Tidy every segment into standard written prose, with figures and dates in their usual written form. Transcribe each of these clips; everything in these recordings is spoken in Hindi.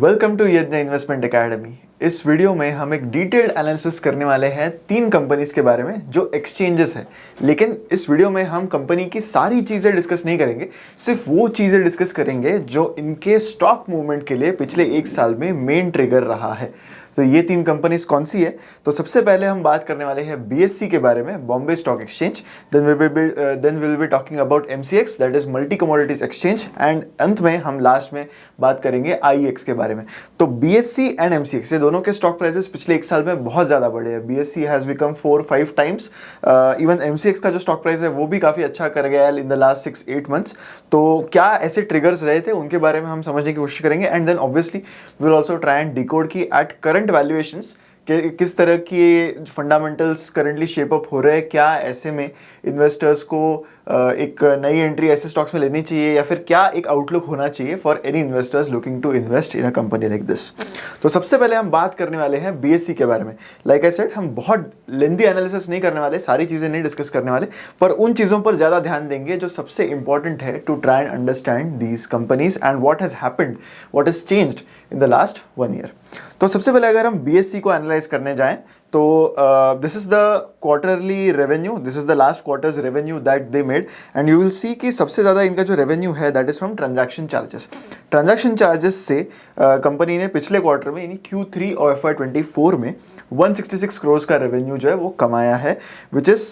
वेलकम टू यज्ञ इन्वेस्टमेंट एकेडमी। इस वीडियो में हम एक डिटेल्ड एनालिसिस करने वाले हैं 3 कंपनीज के बारे में जो एक्सचेंजेस है। लेकिन इस वीडियो में हम कंपनी की सारी चीज़ें डिस्कस नहीं करेंगे, सिर्फ वो चीज़ें डिस्कस करेंगे जो इनके स्टॉक मूवमेंट के लिए पिछले 1 साल में मेन ट्रिगर रहा है। तो ये 3 कंपनीज कौन सी है? तो सबसे पहले हम बात करने वाले हैं बीएससी के बारे में, Bombay stock exchange. Then we will be talking about MCX, that is multi commodities exchange. And अंत में हम लास्ट में बात करेंगे आईएक्स के बारे में। तो बीएससी एंड एमसीएक्स, ये दोनों के स्टॉक प्राइसेस पिछले 1 साल में बहुत ज़्यादा बढ़े हैं। BSc has become 4-5 times. Even MCX का जो स्टॉक प्राइस है वो भी काफ़ी अच्छा कर गया है इन द लास्ट 6-8 मंथ्स। तो क्या ऐसे ट्रिगर्स रहे थे, उनके बारे में हम समझने की कोशिश करेंगे। And then obviously will also try and decode की एट करंट वैल्यूएशंस किस तरह की फंडामेंटल्स करंटली शेप अप हो रहे हैं, क्या ऐसे में इन्वेस्टर्स को एक नई एंट्री ऐसे स्टॉक्स में लेनी चाहिए, या फिर क्या एक आउटलुक होना चाहिए for any investors looking to invest in a company like this. तो सबसे पहले हम बात करने वाले हैं बीएससी के बारे में। लाइक आई सेड, हम बहुत लेंदी एनालिसिस नहीं करने वाले, सारी चीज़ें नहीं डिस्कस करने वाले, पर उन चीज़ों पर ज़्यादा ध्यान देंगे जो सबसे इंपॉर्टेंट है to try and understand these companies and what has happened, what has changed in the last 1 year. तो सबसे पहले अगर हम बीएससी को एनालाइज करने जाएं तो this is the quarterly revenue, this is the last quarters revenue that they made. And you will see कि सबसे ज़्यादा इनका जो रेवेन्यू है that is from transaction charges. Transaction charges से कंपनी ने पिछले क्वार्टर में यानी Q3 और FY24 में 166 करोड़ का रेवेन्यू जो है वो कमाया है, which is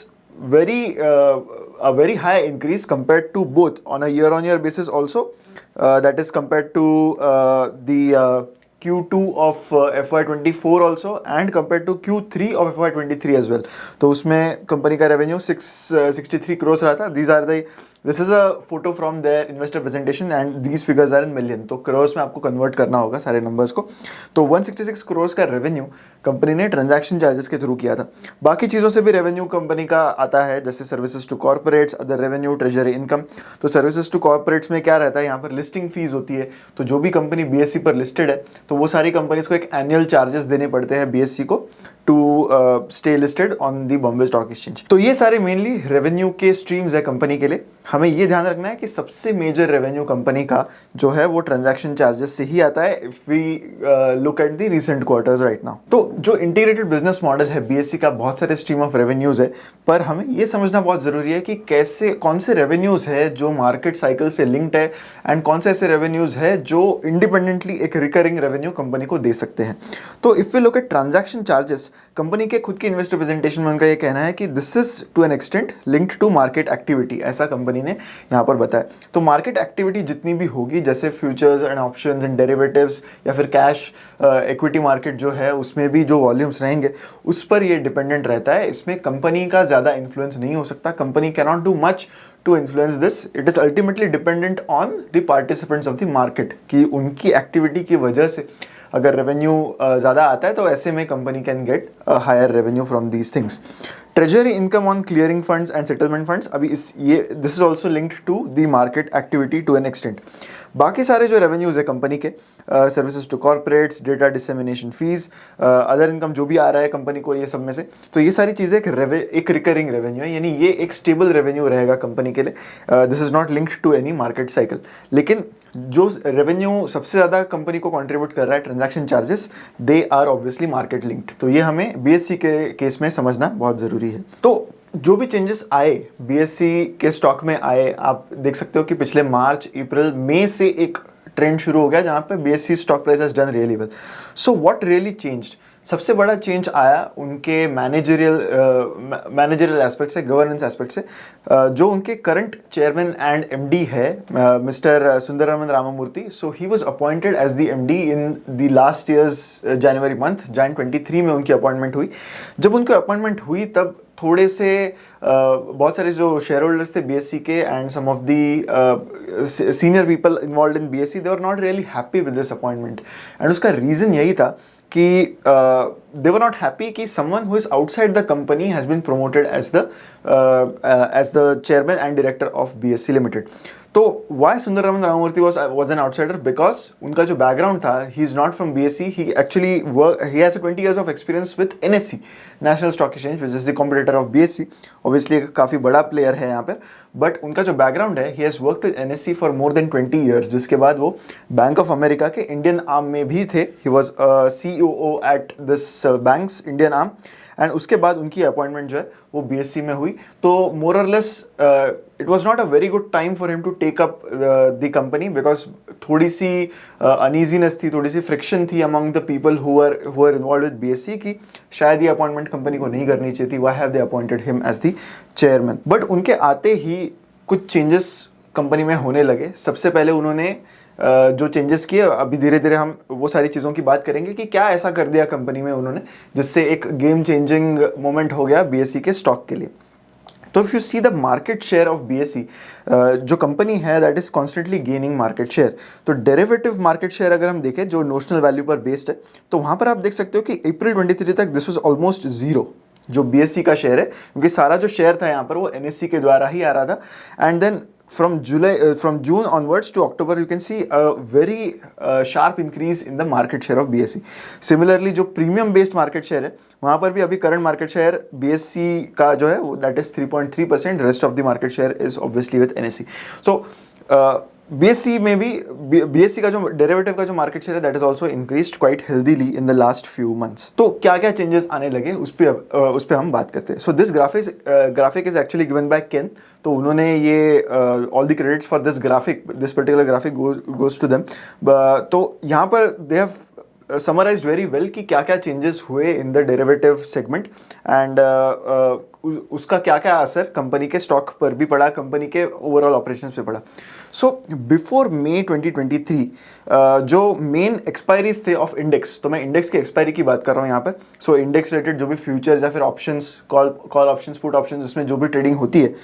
a very high increase compared to both on a year-on-year basis also, that is compared to the Q2 of FY24 also and compared to Q3 of FY23 as well। तो उसमें कंपनी का रेवेन्यू 663 करोड़ रहा था। This is a photo from their investor presentation and these figures are in million। तो करोड़ में आपको कन्वर्ट करना होगा सारे नंबर्स को। तो 166 करोड़ का रेवेन्यू कंपनी ने ट्रांजैक्शन चार्जेस के थ्रू किया था। बाकी चीज़ों से भी रेवेन्यू कंपनी का आता है, जैसे services to corporates, other revenue, treasury income. तो सर्विसेज टू कॉर्पोरेट्स में क्या रहता है, यहाँ पर लिस्टिंग फीस होती है। तो जो भी कंपनी बीएससी पर लिस्टेड है तो वो सारी कंपनीज को एक एनुअल चार्जेस देने पड़ते हैं बीएससी को to stay listed on the Bombay stock Exchange. तो ये सारे मेनली रेवेन्यू के स्ट्रीम्स है कंपनी के लिए। हमें ये ध्यान रखना है कि सबसे मेजर रेवेन्यू कंपनी का जो है वो ट्रांजैक्शन चार्जेस से ही आता है, if we look at the recent quarters right now. तो जो इंटीग्रेटेड बिजनेस मॉडल है बीएससी का, बहुत सारे स्ट्रीम ऑफ रेवेन्यूज है, पर हमें ये समझना बहुत जरूरी है कि कैसे, कौन से रेवेन्यूज है जो मार्केट साइकिल से लिंक्ड है एंड कौन से ऐसे रेवेन्यूज है जो इंडिपेंडेंटली एक रिकरिंग रेवेन्यू कंपनी को दे सकते हैं। तो if we look at transaction charges, company के खुद के इन्वेस्टर प्रेजेंटेशन में उनका ये कहना है कि this is to an extent linked to market activity, ऐसा कंपनी ने यहाँ पर बताया। तो मार्केट एक्टिविटी जितनी भी होगी, जैसे futures and options and derivatives या फिर कैश इक्विटी मार्केट जो है उसमें भी जो वॉल्यूम्स रहेंगे उस पर ये डिपेंडेंट रहता है। इसमें कंपनी का ज़्यादा इन्फ्लुएंस नहीं हो सकता। Company can not do much to influence this. It is ultimately dependent on the participants of the market, कि उनकी एक्टिविटी की वजह से अगर रेवेन्यू ज़्यादा आता है तो ऐसे में company can get higher revenue from these things. Treasury income on clearing funds and settlement funds, अभी this is also linked to the market activity to an extent. बाकी सारे जो रेवेन्यूज है कंपनी के, services to corporates, data dissemination fees, other income जो भी आ रहा है कंपनी को, ये सब में से, तो ये सारी चीज़ें एक रिकरिंग रेवेन्यू है, यानी ये एक स्टेबल रेवेन्यू रहेगा कंपनी के लिए। This is not linked to any market cycle. लेकिन जो रेवेन्यू सबसे ज़्यादा कंपनी को कंट्रीब्यूट कर रहा है, transaction charges, they are obviously market linked. तो ये हमें बीएससी के केस में समझना बहुत ज़रूरी है। तो जो भी चेंजेस आए बीएससी के स्टॉक में आए, आप देख सकते हो कि पिछले मार्च, अप्रैल, मई से एक ट्रेंड शुरू हो गया जहाँ पे BSE stock price has done really well. So what really changed? सबसे बड़ा चेंज आया उनके मैनेजरियल एस्पेक्ट से, गवर्नेंस एस्पेक्ट से। जो उनके करंट चेयरमैन एंड एमडी है mister Sundararaman Ramamurthy, so he was appointed as the MD in the last years January month, Jan 23 में उनकी अपॉइंटमेंट हुई। जब उनकी अपॉइंटमेंट हुई तब थोड़े से बहुत सारे जो शेयर होल्डर्स थे बीएससी के and some of the senior people involved in BSC, they were not really happy with this appointment. And उसका रीज़न यही था कि they were not happy कि someone who is outside the company has been promoted as the chairman and director of BSC Limited. तो why Sundararaman Ramamurthy was an outsider? Because उनका जो background था, he is not from BSC. He has 20 years of experience with NSE, National Stock Exchange, which is the competitor of BSC. Obviously काफ़ी बड़ा player है यहाँ पर. But उनका जो background है, he has worked with NSE for more than 20 years. जिसके बाद वो Bank of America के Indian arm में भी थे. He was COO at this bank's Indian arm. And उसके बाद उनकी अपॉइंटमेंट जो है वो बीएससी में हुई. तो more or less it was not a very good time for him to take up the company, because थोड़ी सी अनईजीनेस थी, थोड़ी सी फ्रिक्शन थी among the people who are involved with BSC कि शायद ये अपॉइंटमेंट कंपनी को नहीं करनी चाहिए थी. Why have they appointed him as the chairman. But उनके आते ही कुछ चेंजेस कंपनी में होने लगे. सबसे पहले उन्होंने जो चेंजेस किए, अभी धीरे धीरे हम वो सारी चीज़ों की बात करेंगे कि क्या ऐसा कर दिया कंपनी में उन्होंने जिससे एक गेम चेंजिंग मोमेंट हो गया बीएससी के स्टॉक के लिए. तो if you see the market share of BSc, जो कंपनी है that is constantly gaining market share. तो डेरिवेटिव मार्केट शेयर अगर हम देखें जो नोशनल वैल्यू पर बेस्ड है, तो वहाँ पर आप देख सकते हो कि अप्रैल 23 तक दिस वाज ऑलमोस्ट जीरो जो बीएससी का शेयर है, क्योंकि सारा जो शेयर था यहाँ पर वो एनएससी के द्वारा ही आ रहा था. And then from June onwards to October you can see a very sharp increase in the market share of BSE. Similarly जो premium based market share है वहाँ पर भी अभी current market share BSE का जो है that is 3.3%. rest of the market share is obviously with NSE. So BSE में भी BSE का जो डेरिवेटिव का जो मार्केट शेयर है that is also increased quite healthily in the last few months. तो क्या क्या चेंजेस आने लगे उस पे हम बात करते हैं. So this graphic is actually given by Ken. तो उन्होंने ये all the credits for this particular graphic goes to them. तो यहाँ पर they have summarised very well कि क्या क्या चेंजेस हुए in the derivative segment and उसका क्या क्या असर कंपनी के स्टॉक पर भी पड़ा, कंपनी के ओवरऑल ऑपरेशंस पे पड़ा. सो बिफोर मई 2023 जो मेन एक्सपायरीज थे ऑफ इंडेक्स, तो मैं इंडेक्स के एक्सपायरी की बात कर रहा हूँ यहाँ पर. सो इंडेक्स रिलेटेड जो भी फ्यूचर्स या फिर options, call options, put options, उसमें जो भी ट्रेडिंग होती है,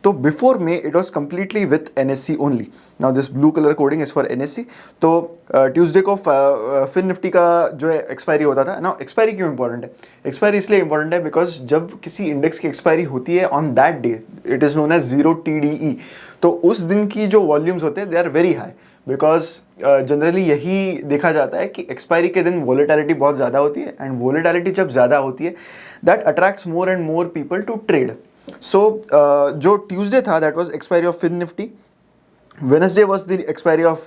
तो before May it was completely with NSC only. Now this blue colour coding is for NSC. तो ट्यूसडे को फिन निफ्टी का जो है एक्सपायरी होता था. नाउ एक्सपायरी क्यों इंपॉर्टेंट है? एक्सपायरी इसलिए इंपॉर्टेंट है बिकॉज जब किसी इंडेक्स की एक्सपायरी होती है on that day, it is known as 0 TDE. तो उस दिन की जो वॉल्यूम्स होते हैं they are very high, because generally यही देखा जाता है कि एक्सपायरी के दिन वोलेटिलिटी बहुत ज़्यादा होती है, एंड वोलेटिलिटी जब ज़्यादा होती है that attracts more and more people to trade. So जो ट्यूसडे था that was expiry of Fin Nifty, Wednesday was the expiry of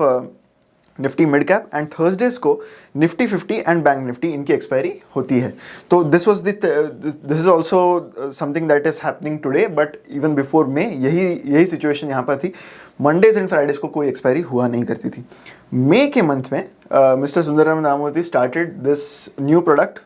Nifty mid cap, and Thursdays को निफ्टी 50 एंड बैंक निफ्टी इनकी एक्सपायरी होती है. तो this is also something that is happening today, but even before May यही सिचुएशन यहाँ पर थी. मंडेज एंड फ्राइडेज को कोई एक्सपायरी हुआ नहीं करती थी. मई के मंथ में mister Sundararaman Ramamurthy started this new product.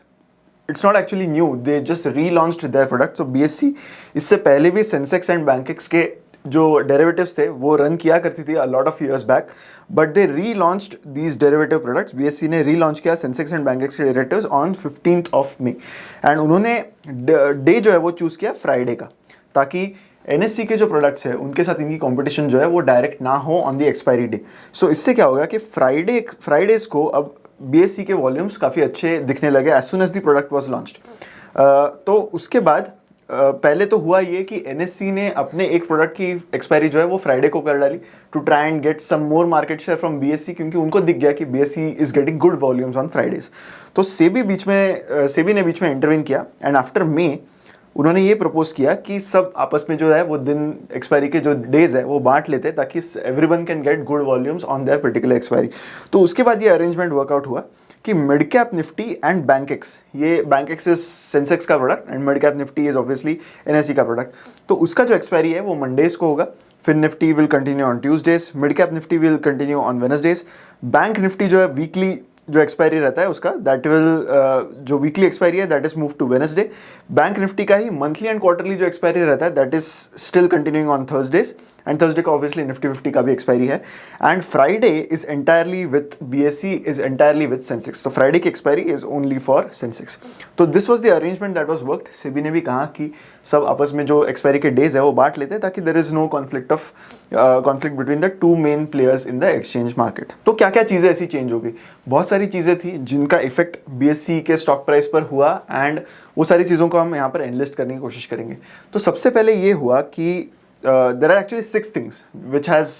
It's not actually new, they just relaunched their product. तो बीएससी इससे पहले भी सेंसेक्स एंड बैंकेक्स के जो डेरिवेटिव्स थे वो रन किया करती थी अ lot of years back, but they relaunched these derivative products. BSc ने रीलॉन्च किया सेंसेक्स एंड बैंकेक्स के derivatives on 15th May. And उन्होंने डे जो है वो चूज़ किया फ्राइडे का, ताकि एनएससी के जो प्रोडक्ट्स है उनके साथ इनकी कंपटीशन जो है वो डायरेक्ट ना हो ऑन द एक्सपायरी डे. सो इससे क्या होगा कि फ्राइडेज को अब बीएससी के वॉल्यूम्स काफ़ी अच्छे दिखने लगे as soon as the product was launched. तो उसके बाद पहले तो हुआ ये कि एनएससी ने अपने एक प्रोडक्ट की एक्सपायरी जो है वो फ्राइडे को कर डाली to try and get some more market share from BSC, क्योंकि उनको दिख गया कि BSC is getting good volumes on Fridays. तो सेबी ने बीच में इंटरवीन किया, एंड आफ्टर मे उन्होंने ये प्रपोज किया कि सब आपस में जो है वो दिन एक्सपायरी के जो डेज है वो बांट लेते हैं ताकि everyone can get good volumes on their particular expiry. तो उसके बाद ये अरेंजमेंट वर्कआउट हुआ कि mid cap Nifty and Bankex, ये बैंकेक्स इज सेंसेक्स का product and mid cap Nifty is obviously NSC का प्रोडक्ट. तो उसका जो एक्सपायरी है वो मंडेज को होगा. Fin Nifty will continue on Tuesdays, mid cap Nifty will continue on Wednesdays. Bank Nifty जो है वीकली जो एक्सपायरी रहता है उसका दैट विल जो वीकली एक्सपायरी है that is move to Wednesday. Bank Nifty का ही मंथली एंड क्वार्टरली जो एक्सपायरी रहता है that is still continuing on Thursdays. And Thursday को ऑब्वियसली निफ्टी 50 का भी एक्सपायरी है, and Friday is entirely with BSE is entirely with Sensex. तो फ्राइडे की expiry is only for Sensex. तो this was the arrangement that was worked. SEBI ने भी कहा कि सब आपस में जो एक्सपायरी के डेज है वो बांट लेते हैं ताकि there is no conflict between the two main players in the exchange market. तो क्या क्या चीज़ें ऐसी चेंज हो गई? बहुत सारी चीज़ें थी जिनका इफेक्ट BSE के स्टॉक प्राइस पर हुआ, एंड वो सारी चीज़ों को हम यहाँ पर एनालिस्ट करने की कोशिश करेंगे। तो सबसे पहले ये हुआ कि there are actually 6 things which has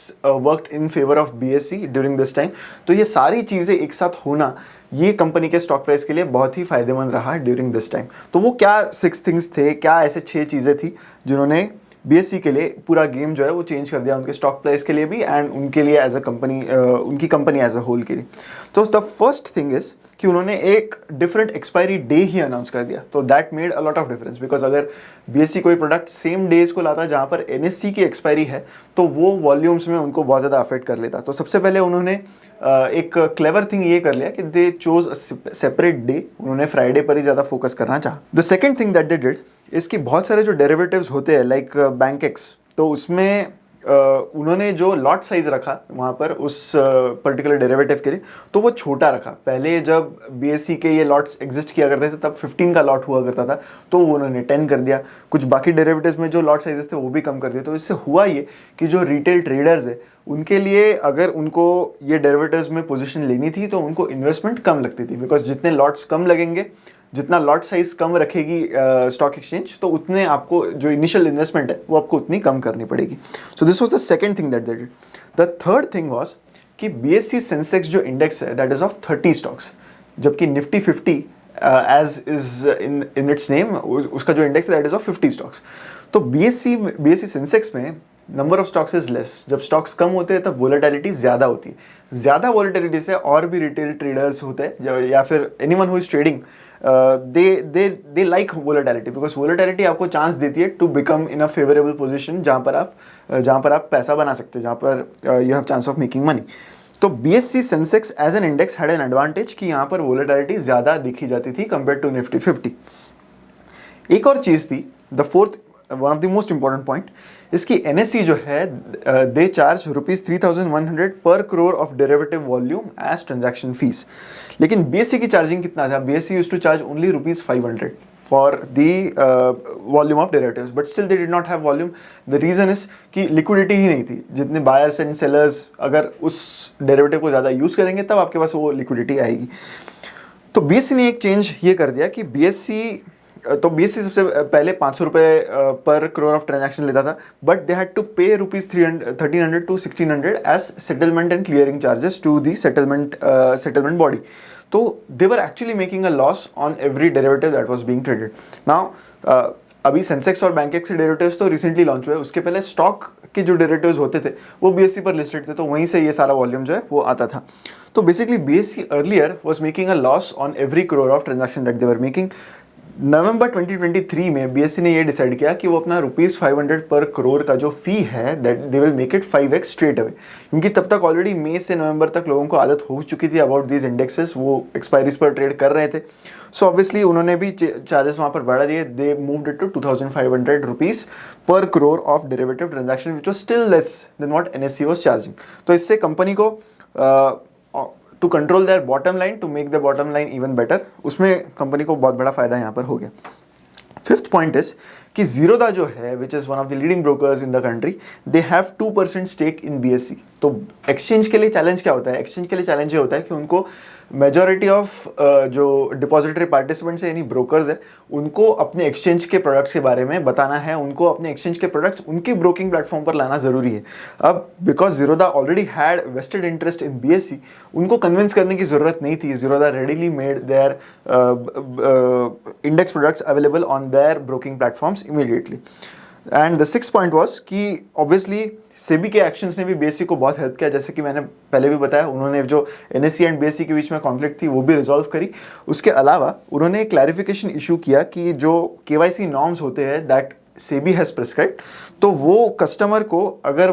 worked in favor of BSE during this time। तो ये सारी चीज़ें एक साथ होना ये कंपनी के स्टॉक प्राइस के लिए बहुत ही फायदेमंद रहा ड्यूरिंग दिस टाइम। तो वो क्या 6 थिंग्स थे, क्या ऐसे 6 चीज़ें थी जिन्होंने BSE के लिए पूरा गेम जो है वो चेंज कर दिया, उनके स्टॉक प्राइस के लिए भी एंड उनके लिए एज अ कंपनी, उनकी कंपनी एज अ होल के लिए। तो द फर्स्ट थिंग इज कि उन्होंने एक डिफरेंट एक्सपायरी डे ही अनाउंस कर दिया। तो that made a lot of difference, because अगर BSE कोई प्रोडक्ट सेम डेज को लाता जहाँ पर NSE की एक्सपायरी है तो वो वॉल्यूम्स में उनको बहुत ज़्यादा अफेक्ट कर लेता। तो सबसे पहले उन्होंने एक क्लेवर थिंग ये कर लिया कि दे चोज अ सेपरेट डे, उन्होंने फ्राइडे पर ही ज़्यादा फोकस करना चाहा। The second thing that they did इसकी बहुत सारे जो डेरिवेटिव्स होते हैं लाइक बैंकेक्स, तो उसमें उन्होंने जो लॉट साइज रखा वहाँ पर उस पर्टिकुलर डेरिवेटिव के लिए, तो वो छोटा रखा। पहले जब BSE के ये लॉट्स एग्जिस्ट किया करते थे तब 15 का लॉट हुआ करता था, तो वो उन्होंने 10 कर दिया। कुछ बाकी डेरिवेटिव्स में जो लॉट साइजेस थे वो भी कम कर दिए। तो इससे हुआ ये कि जो रिटेल ट्रेडर्स है उनके लिए अगर उनको ये डेरिवेटिव्स में पोजीशन लेनी थी तो उनको इन्वेस्टमेंट कम लगती थी, बिकॉज जितने लॉट्स कम लगेंगे, जितना लॉट साइज कम रखेगी स्टॉक एक्सचेंज, तो उतने आपको जो इनिशियल इन्वेस्टमेंट है वो आपको उतनी कम करनी पड़ेगी। So this was the second thing that they did. The third thing was कि BSE सेंसेक्स जो इंडेक्स है दैट इज ऑफ 30 स्टॉक्स, जबकि Nifty 50 as is in its name उसका जो इंडेक्स है दैट इज ऑफ 50 स्टॉक्स। तो BSE सेंसेक्स में number of stocks is less. जब स्टॉक्स कम होते हैं तब वोलेटिलिटी ज़्यादा होती है। ज़्यादा वोलेटिलिटी से और भी रिटेल ट्रेडर्स होते हैं या फिर anyone who is trading, they like volatility, because volatility आपको चांस देती है to become in a favourable position जहाँ पर आप पैसा बना सकते हो, जहाँ पर you have chance of making money. तो BSE Sensex as an index had an advantage कि यहाँ पर वोलेटिलिटी ज़्यादा देखी जाती थी कंपेयर टू निफ्टी 50। एक और चीज़ थी, the fourth one of the most important point, इसकी NSE जो है they charge ₹3100 per crore of derivative volume as transaction fees. लेकिन BSE की चार्जिंग कितना था? BSE used to charge only ₹500 for the volume of derivatives, but still they did not have volume. The reason is कि लिक्विडिटी ही नहीं थी। जितने बायर्स एंड सेलर्स अगर उस डेरिवेटिव को ज़्यादा यूज़ करेंगे तब आपके पास वो लिक्विडिटी आएगी। तो BSE ने एक चेंज ये कर दिया कि BSE सबसे पहले ₹500 पर करोड़ ऑफ ट्रांजैक्शन लेता था, बट दे हैड टू पे ₹1300 to 1600 as settlement and clearing charges to the settlement body. तो they were actually making a loss on every derivative that was being traded. Now अभी सेंसेक्स और बैंकेक्स के डेरिवेटिव्स तो रिसेंटली लॉन्च हुए, उसके पहले स्टॉक के जो डेरिवेटिव्स होते थे वो BSE पर लिस्टेड थे, तो वहीं से ये सारा वॉल्यूम जो है वो आता था। तो basically BSE earlier was making a loss on every crore of transaction that they were making. नवंबर 2023 में BSE ने ये डिसाइड किया कि वो अपना ₹500 पर करोड़ का जो फी है that they will make it 5x straight away, क्योंकि तब तक ऑलरेडी मई से नवंबर तक लोगों को आदत हो चुकी थी अबाउट दीज इंडेक्सेस, वो एक्सपायरीज पर ट्रेड कर रहे थे। सो ऑब्वियसली उन्होंने भी चार्जेस वहाँ पर बढ़ा दिए। They moved it to ₹2500 per crore of derivative transaction, which was still less than what NSE was charging. तो इससे कंपनी को to control their bottom line, to make the bottom line even better, उसमें कंपनी को बहुत बड़ा फायदा यहाँ पर हो गया। फिफ्थ पॉइंट इज कि जीरोधा जो है which is one of the leading brokers in the country, they have 2% stake in BSE। तो एक्सचेंज के लिए चैलेंज क्या होता है? एक्सचेंज के लिए चैलेंज ये होता है कि उनको मेजॉरिटी ऑफ जो डिपॉजिटरी पार्टिसिपेंट्स है यानी ब्रोकर्स है, उनको अपने एक्सचेंज के प्रोडक्ट्स के बारे में बताना है, उनको अपने एक्सचेंज के प्रोडक्ट्स उनके ब्रोकिंग प्लेटफॉर्म पर लाना जरूरी है। अब because Zerodha already had vested interest in BSE, उनको कन्विंस करने की जरूरत नहीं थी। Zerodha readily made their index products available on their broking platforms immediately. And the six point was कि ऑब्वियसली सेबी के एक्शंस ने भी BSE को बहुत हेल्प किया। जैसे कि मैंने पहले भी बताया, उन्होंने जो NSE एंड BSE के बीच में कॉन्फ्लिक्ट थी वो भी रिजॉल्व करी। उसके अलावा उन्होंने क्लैरिफिकेशन इशू किया कि जो KYC नॉर्म्स होते हैं दैट सेबी हैज़ प्रिस्क्राइब्ड, तो वो कस्टमर को, अगर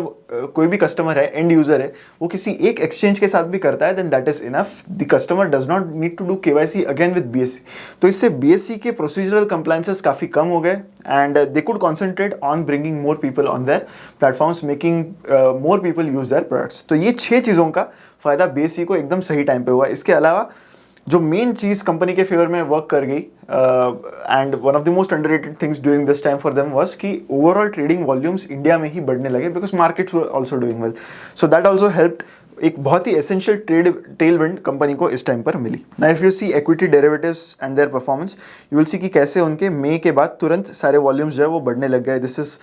कोई भी कस्टमर है, एंड यूज़र है, वो किसी एक एक्सचेंज के साथ भी करता है, then that is enough. The customer does not need to do KYC again with BSC. तो इससे बीएससी के प्रोसीजरल कंप्लायंसेस काफ़ी कम हो गए and they could concentrate on bringing more people on their platforms, making more people use their products. तो ये 6 चीज़ों का फ़ायदा बीएससी को एकदम सही टाइम पे हुआ। इसके अलावा जो मेन चीज़ कंपनी के फेवर में वर्क कर गई, and one of the most underrated things during this time for them was कि ओवरऑल ट्रेडिंग वॉल्यूम्स इंडिया में ही बढ़ने लगे, because markets were also doing well. So that also helped. एक बहुत ही एसेंशियल ट्रेड टेलविंड कंपनी को इस टाइम पर मिली। Now if you see equity derivatives and their performance, you will see कि कैसे उनके मई के बाद तुरंत सारे वॉल्यूम्स जो है वो बढ़ने लग गए। This is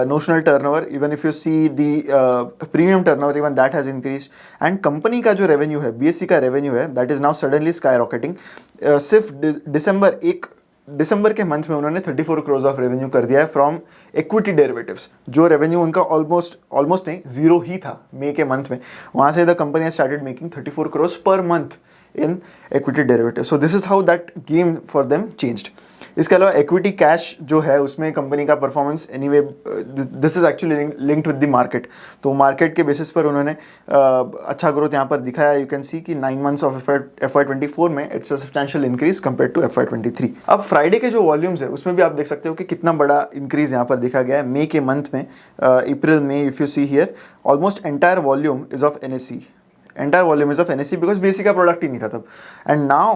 notional turnover, even if you see the premium turnover, even that has increase. And company का जो रेवेन्यू है, बीएससी का रेवेन्यू है, that is now suddenly skyrocketing. सिर्फ दिसंबर के मंथ में उन्होंने 34 करोड़ ऑफ रेवेन्यू कर दिया है फ्रॉम इक्विटी डेरिवेटिव्स, जो रेवेन्यू उनका ऑलमोस्ट नहीं, जीरो ही था मई के मंथ में। वहाँ से the company started making 34 crore per month in equity derivative. So this is how that game for them changed. इसके अलावा इक्विटी कैश जो है उसमें कंपनी का performance anyway, this is actually linked with the market. तो मार्केट के बेसिस पर उन्होंने अच्छा ग्रोथ यहाँ पर दिखाया। यू कैन सी कि 9 मंथ्स ऑफ FY24 में it's a substantial increase compare to FY23। अब फ्राइडे के जो वॉल्यूम्स है उसमें भी आप देख सकते हो कि कितना बड़ा इंक्रीज यहाँ पर दिखा गया है मई के मंथ में। अप्रैल में if you see here, almost entire volume is of NSE, entire volume is of NSE, because BSE का प्रोडक्ट ही नहीं था तब। And now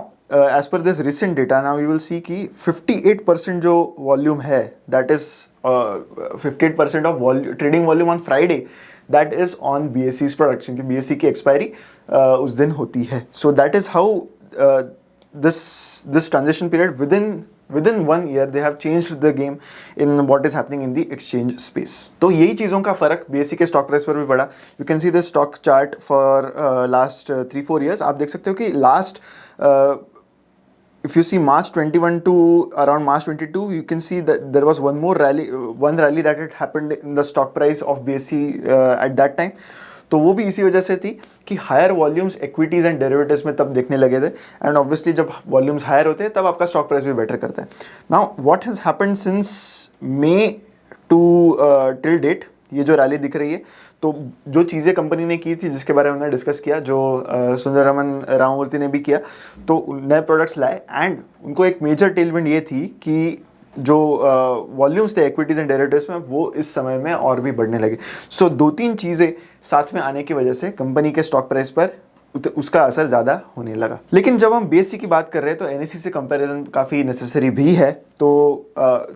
as per this recent data, now you will see कि 58% जो वॉल्यूम है, that is 58% of trading volume on Friday, that is on BSE's product, क्योंकि BSE की एक्सपायरी उस दिन होती है। So that is how this transition period, within 1 year they have changed the game in what is happening in the exchange space. तो यही चीज़ों का फ़र्क BSE के स्टॉक प्राइस पर भी पड़ा। You can see the stock chart for last 3-4 years. आप देख सकते हो कि last if you see March 21 to around March 22, you can see that there was one rally that had happened in the stock price of BSE at that time. तो वो भी इसी वजह से थी कि higher volumes equities and derivatives में तब देखने लगे थे, एंड ऑब्वियसली जब वॉल्यूम्स हायर होते हैं तब आपका स्टॉक प्राइस भी बेटर करता है। Now what has happened since May to till date, ये जो रैली दिख रही है, तो जो चीज़ें कंपनी ने की थी जिसके बारे में हमने डिस्कस किया, जो सुंदररामन राममूर्ति ने भी किया, तो नए प्रोडक्ट्स लाए, एंड उनको एक मेजर टेलविंड ये थी कि जो वॉल्यूम्स थे इक्विटीज़ एंड डेरिवेटिव्स में, वो इस समय में और भी बढ़ने लगे। सो 2-3 चीज़ें साथ में आने की वजह से कंपनी के स्टॉक प्राइस पर उसका असर ज़्यादा होने लगा। लेकिन जब हम BSE की बात कर रहे हैं तो NSE से कंपैरिजन काफ़ी नेसेसरी भी है। तो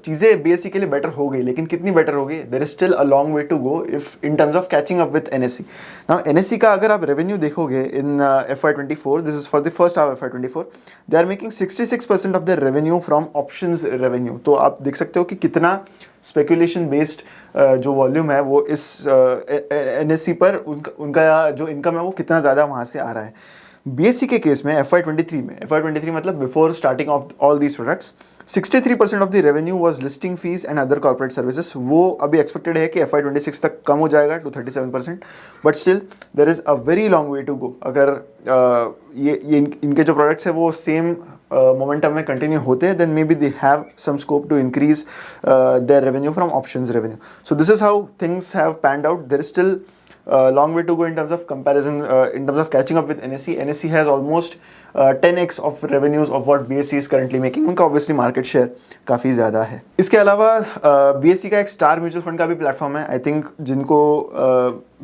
चीज़ें BSE के लिए बेटर हो गई, लेकिन कितनी बेटर हो गई? There is still a long way to go if in terms of catching up with NSE। Now NSE का अगर आप रेवेन्यू देखोगे in FY24, this is for the first half FY24, they are making 66% of the revenue from options revenue. तो आप देख सकते हो कि कितना स्पेकुलेशन बेस्ड जो वॉल्यूम है वो इस NSE पर उनका जो इनकम है वो कितना ज़्यादा वहाँ से आ रहा है। BSE के केस में FY23 मतलब before starting of all these products, 63% of the revenue was listing fees and other corporate services. वो अभी एक्सपेक्टेड है कि FY26 तक कम हो जाएगा to 37%, but still there is a very long way to go. अगर ये इनके जो प्रोडक्ट्स है वो सेम मोमेंटम में कंटिन्यू होते हैं, then may be they have some scope to increase their revenue from options revenue. So this is how things have panned out. There is still long way to go in terms of comparison, in terms of catching up with NSE. NSE has almost 10x of revenues of what BSE is currently making. उनका obviously market share काफ़ी ज़्यादा है। इसके अलावा BSE का एक स्टार म्यूचुअल फंड का भी प्लेटफॉर्म है। आई थिंक जिनको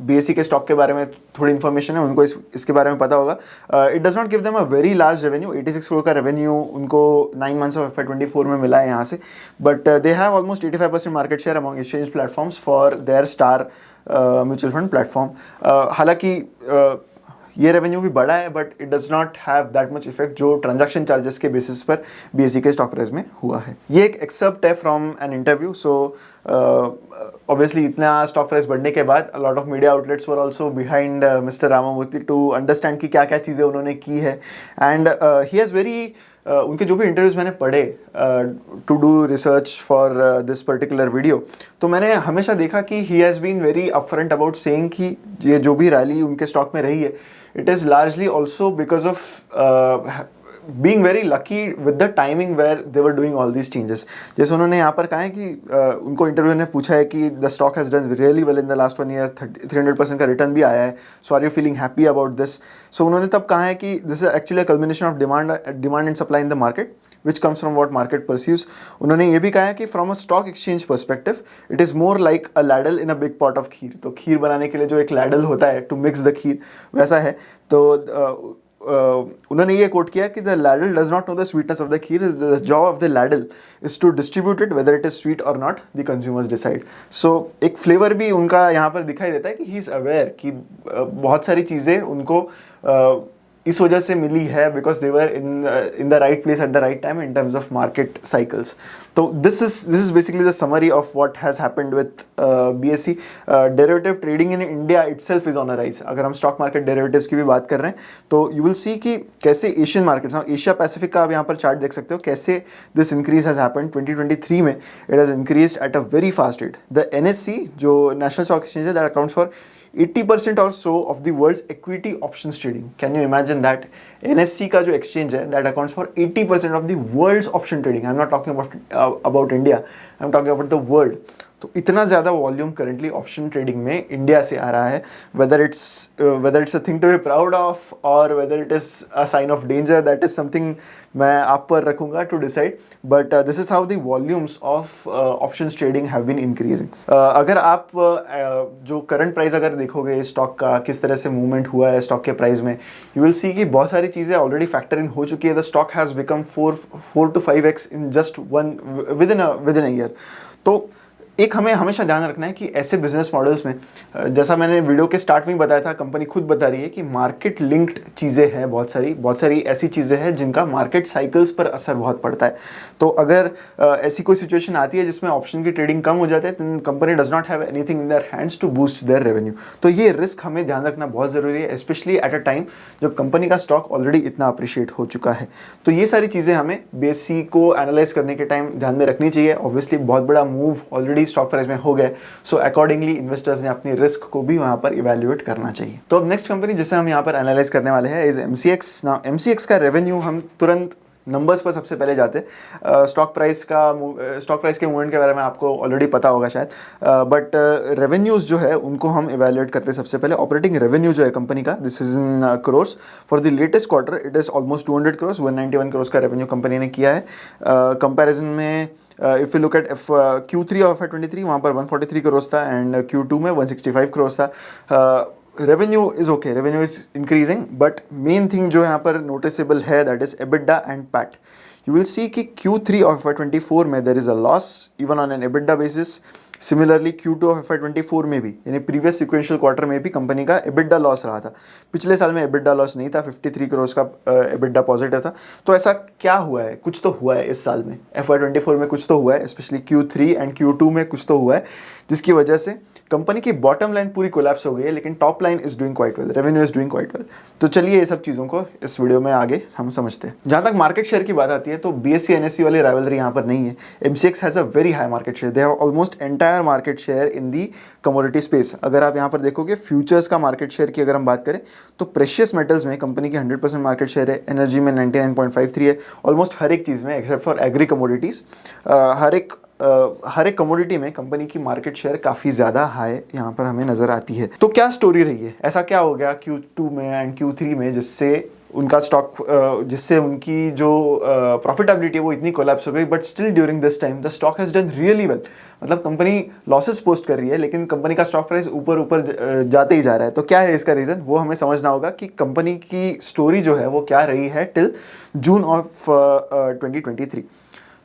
BSE के स्टॉक के बारे में थोड़ी इन्फॉर्मेशन है उनको इसके बारे में पता होगा। It does not give them a very large revenue, 86 crore का रेवेन्यू उनको 9 मंथ्स ऑफ FY24 में मिला है यहाँ से, but they have almost 85% market share among exchange platforms for their star mutual fund platform. हालांकि ये रेवेन्यू भी बड़ा है, but it does not have that much effect जो ट्रांजैक्शन चार्जेस के बेसिस पर BSE के स्टॉक प्राइस में हुआ है। ये एक एक्सेप्ट है from an interview. So obviously इतना स्टॉक प्राइस बढ़ने के बाद अ lot of media outlets were also behind mister Ramamurthy to understand कि क्या क्या चीज़ें उन्होंने की है, एंड ही हैज़ वेरी उनके जो भी इंटरव्यूज़ मैंने पढ़े to do research for this particular video, तो मैंने हमेशा देखा कि he has been very upfront about saying कि ये जो भी रैली उनके स्टॉक में रही है, it is largely also because of being very lucky with the timing where they were doing all these changes. जैसे उन्होंने यहाँ पर कहा है कि उनको इंटरव्यू ने पूछा है कि the stock has done really well in the last 1 year, 300% का रिटर्न भी आया है, so are you feeling happy about this? So उन्होंने तब कहा है कि this is actually a culmination of demand and supply in the market, which comes from what market perceives. उन्होंने ये भी कहा है कि from a stock exchange perspective, it is more like a ladle in a big pot of खीर. तो खीर बनाने के लिए जो एक लैडल होता है to mix the खीर, वैसा है. तो उन्होंने ये कोट किया कि the ladle does not know the sweetness of the kheer, the job of the ladle is to distribute it whether it is sweet or not, the consumers decide. So एक फ्लेवर भी उनका यहाँ पर दिखाई देता है कि ही इज़ अवेयर कि बहुत सारी चीज़ें उनको इस वजह से मिली है because they were in the right place at the right time in terms of market cycles. तो this is basically the summary of what has happened with BSE. Derivative trading in India itself is on a rise. अगर हम स्टॉक मार्केट डेरिवेटिव्स की भी बात कर रहे हैं तो यू विल सी कि कैसे एशियन मार्केट्स, एशिया पैसिफिक का आप यहाँ पर चार्ट देख सकते हो, कैसे दिस इंक्रीज हैज़ हैपेंड. 2023 में it has increase at a very fast rate. The NSE जो नेशनल स्टॉक एक्सचेंज है, that accounts for 80% or so of the world's equity options trading. Can you imagine that? NSE का जो exchange है, that accounts for 80% of the world's option trading. I'm not talking about India. I'm talking about the world. तो इतना ज़्यादा वॉल्यूम करंटली ऑप्शन ट्रेडिंग में इंडिया से आ रहा है. Whether it's a thing to be proud of और whether it is a sign of danger, that is something मैं आप पर रखूँगा to decide. But this is how the volumes of options trading have been increasing. अगर आप जो करंट प्राइस अगर देखोगे स्टॉक का किस तरह से मूवमेंट हुआ है स्टॉक के प्राइस में, यू विल सी कि बहुत सारी चीज़ें ऑलरेडी फैक्टर इन हो चुकी है. The stock has become 4 to 5x in just with in a year. तो एक हमें हमेशा ध्यान रखना है कि ऐसे बिजनेस मॉडल्स में, जैसा मैंने वीडियो के स्टार्ट में बताया था, कंपनी खुद बता रही है कि मार्केट लिंक्ड चीज़ें हैं, बहुत सारी ऐसी चीज़ें हैं जिनका मार्केट साइकिल्स पर असर बहुत पड़ता है. तो अगर ऐसी कोई सिचुएशन आती है जिसमें ऑप्शन की ट्रेडिंग कम हो जाती है, तो company does not have anything in their hands to boost their revenue. तो ये रिस्क हमें ध्यान रखना बहुत ज़रूरी है, स्पेशली एट अ टाइम जब कंपनी का स्टॉक ऑलरेडी इतना अप्रिशिएट हो चुका है. तो ये सारी चीज़ें हमें BSE को एनालाइज करने के टाइम ध्यान में रखनी चाहिए. ऑब्वियसली बहुत बड़ा मूव ऑलरेडी स्टॉक प्राइस में हो गया, सो अकॉर्डिंगली इन्वेस्टर्स ने अपनी रिस्क को भी वहां पर इवैल्यूएट करना चाहिए. तो अब नेक्स्ट कंपनी जिसे हम यहाँ पर एनालाइज करने वाले हैं इज MCX. नाउ MCX का रेवेन्यू, हम तुरंत नंबर्स पर सबसे पहले जाते हैं. स्टॉक प्राइस के मूवमेंट के बारे में आपको ऑलरेडी पता होगा शायद, बट रेवेन्यूज़ जो है उनको हम इवैल्यूएट करते हैं. सबसे पहले ऑपरेटिंग रेवेन्यू जो है कंपनी का, this is in crores. For the latest quarter it is almost 200 crores, 191 crores का रेवेन्यू कंपनी ने किया है. कंपैरिजन में if you look at Q3 of FY23 वहाँ पर 143 करोड़ था एंड Q2 में 165 करोड़ था. Revenue is okay, revenue is increasing, but main thing जो यहाँ पर नोटिसेबल है that is EBITDA and PAT. You will see कि Q3 ऑफ FY24 में there is a loss even on an EBITDA basis. Similarly Q2 of FY24 में भी, यानी प्रीवियस सिक्वेंशियल क्वार्टर में भी कंपनी का EBITDA लॉस रहा था. पिछले साल में EBITDA लॉस नहीं था, 53 करोड़ का EBITDA पॉजिटिव था. तो ऐसा क्या हुआ है? कुछ तो हुआ है इस साल में, FY24 में कुछ तो हुआ है, स्पेशली Q3 एंड Q2 में कुछ तो हुआ है, जिसकी वजह से कंपनी की बॉटम लाइन पूरी कोलैप्स हो गई है, लेकिन top line is doing quite well, revenue is doing quite well. तो चलिए ये सब चीज़ों को इस वीडियो में आगे हम समझते हैं. जहाँ तक मार्केट शेयर की बात आती है तो BSE NSE वाली राइवलरी यहाँ पर नहीं है. MCX has a very high market share. They have almost entire market share in the commodity space. अगर आप यहाँ पर देखोगे फ्यूचर्स का मार्केट शेयर की अगर हम बात करें तो प्रेशियस मेटल्स में कंपनी की 100% मार्केट शेयर है, एनर्जी में 99.53 है, ऑलमोस्ट हर एक चीज़ में एक्सेप्ट फॉर एग्री कमोडिटीज़. हर एक कमोडिटी में कंपनी की मार्केट शेयर काफ़ी ज़्यादा हाई यहाँ पर हमें नज़र आती है. तो क्या स्टोरी रही है, ऐसा क्या हो गया Q2 में एंड Q3 में जिससे उनका स्टॉक, जिससे उनकी जो प्रॉफिटेबिलिटी है वो इतनी कोलैप्स हो गई, but still during this time the stock has done really well. मतलब कंपनी लॉसेस पोस्ट कर रही है लेकिन कंपनी का स्टॉक प्राइस ऊपर जाते ही जा रहा है. तो क्या है इसका रीज़न, वो हमें समझना होगा कि कंपनी की स्टोरी जो है वो क्या रही है टिल जून ऑफ 2023.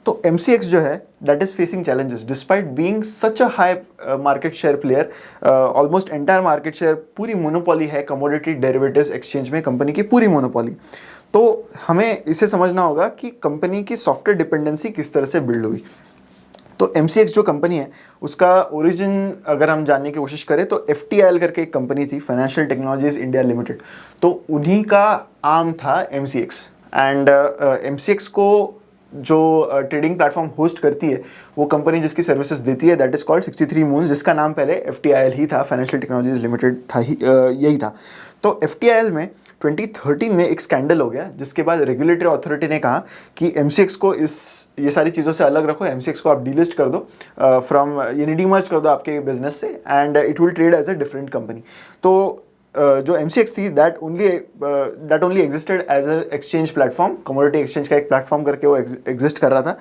तो MCX जो है that is facing challenges despite being such a high market share player. Almost entire market share, पूरी मोनोपोली है कमोडिटी डेरिवेटिव्स एक्सचेंज में, कंपनी की पूरी मोनोपोली. तो हमें इसे समझना होगा कि कंपनी की सॉफ्टवेयर डिपेंडेंसी किस तरह से बिल्ड हुई. तो MCX जो कंपनी है उसका ओरिजिन अगर हम जानने की कोशिश करें तो FTIL करके एक कंपनी थी, फाइनेंशियल टेक्नोलॉजीज इंडिया लिमिटेड. तो उन्हीं का आर्म था MCX. एंड MCX को जो ट्रेडिंग प्लेटफॉर्म होस्ट करती है, वो कंपनी जिसकी सर्विसेज देती है, दैट इज कॉल्ड 63 मून्स, जिसका नाम पहले FTIL ही था, फाइनेंशियल टेक्नोलॉजीज लिमिटेड था ही, यही था। तो FTIL में 2013 में एक स्कैंडल हो गया, जिसके बाद रेगुलेटरी अथॉरिटी ने कहा कि MCX को ये सारी चीज़ों से अलग रखो, MCX को आप डीलिस्ट कर दो फ्रॉम, यानी डीमर्ज कर दो आपके बिजनेस से, and it will trade as a different company. तो जो MCX थी, that only existed as a exchange platform, commodity exchange का एक प्लेटफॉर्म करके वो एग्जिस्ट कर रहा था।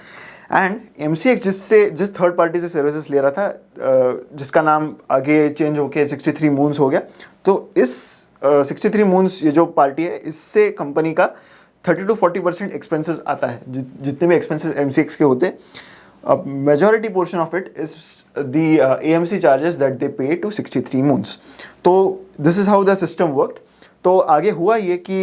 एंड MCX जिस थर्ड पार्टी से सर्विसेज ले रहा था, जिसका नाम आगे चेंज होके 63 मून्स हो गया। तो इस 63 मून्स, ये जो पार्टी है, इससे कंपनी का 30 to 40% एक्सपेंसेस आता है। जितने भी एक्सपेंसेस MCX के होते हैं, majority portion of it is the AMC charges that they pay to 63 moons. तो this is how the system worked. तो आगे हुआ ये कि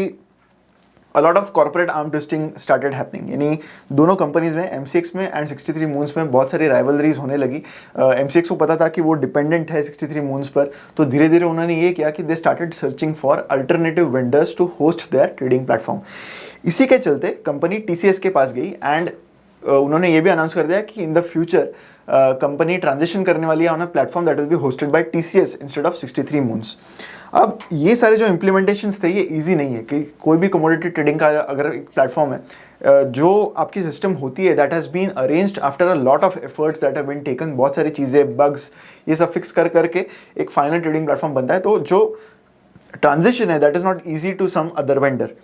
a lot of corporate arm twisting started happening, यानी दोनों कंपनीज में, MCX में एंड 63 मून्स में बहुत सारी राइवलरीज होने लगी। MCX को पता था कि वो डिपेंडेंट है 63 मून्स पर, तो धीरे धीरे उन्होंने ये किया कि they started searching for alternative vendors to host their trading platform. इसी के चलते कंपनी TCS के पास गई, एंड उन्होंने ये भी अनाउंस कर दिया कि in the future company transition करने वाली है on a platform that will be hosted by TCS instead of 63 moons. अब ये सारे जो इम्प्लीमेंटेशंस थे, ये इजी नहीं है कि कोई भी कमोडिटी ट्रेडिंग का अगर एक प्लेटफॉर्म है, जो आपकी सिस्टम होती है, that has been arranged after a lot of efforts that have been taken, बहुत सारी चीज़ें, बग्स, ये सब फिक्स कर करके एक फाइनल ट्रेडिंग प्लेटफॉर्म बनता है। तो जो ट्रांजिशन है, that is not easy to some other vendor.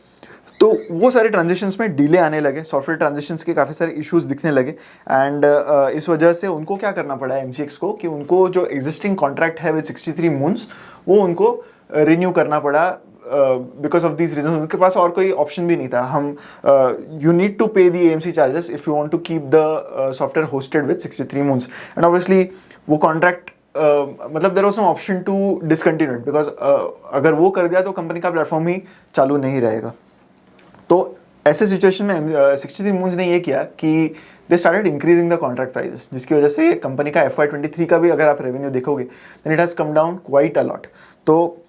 तो वो सारे ट्रांजिशंस में डिले आने लगे, सॉफ्टवेयर ट्रांजिशंस के काफ़ी सारे इश्यूज दिखने लगे, एंड इस वजह से उनको क्या करना पड़ा MCX को कि उनको जो एग्जिस्टिंग कॉन्ट्रैक्ट है विद 63 मून्स, वो उनको रिन्यू करना पड़ा। बिकॉज ऑफ दीज रीजन उनके पास और कोई ऑप्शन भी नहीं था। हम you need to pay the AMC charges if you want to keep the software hosted with 63 moons, and obviously वो कॉन्ट्रैक्ट मतलब there was no option to discontinue it, because अगर वो कर दिया तो कंपनी का प्लेटफॉर्म ही चालू नहीं रहेगा। तो ऐसे सिचुएशन में 63 मून्स ने ये किया कि they started increasing the contract prices, जिसकी वजह से कंपनी का FY23 का भी अगर आप रेवेन्यू देखोगे, then it has come down quite a lot. तो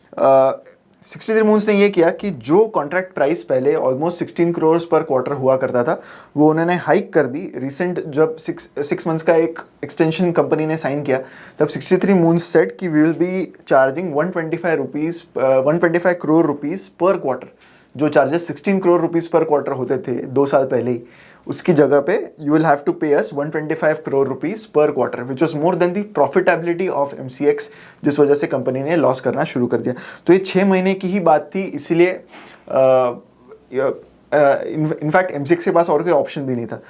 63 मून्स ने ये किया कि जो कॉन्ट्रैक्ट प्राइस पहले ऑलमोस्ट 16 करोड़ पर क्वार्टर हुआ करता था, वो उन्होंने हाइक कर दी। रिसेंट जब 6 मंथ्स का एक एक्सटेंशन कंपनी ने साइन किया, तब 63 मून्स सेट कि we will be charging 125 crore rupees per quarter. जो charges 16 crore rupees per quarter होते थे 2 साल पहले ही, उसकी जगह पे यू विल हैव टू पे अस 125 crore rupees per quarter, which was more than the profitability of MCX, जिस वजह से कंपनी ने लॉस करना शुरू कर दिया। तो ये 6 महीने की ही बात थी, इसीलिए इनफैक्ट MCX के पास और कोई ऑप्शन भी नहीं था।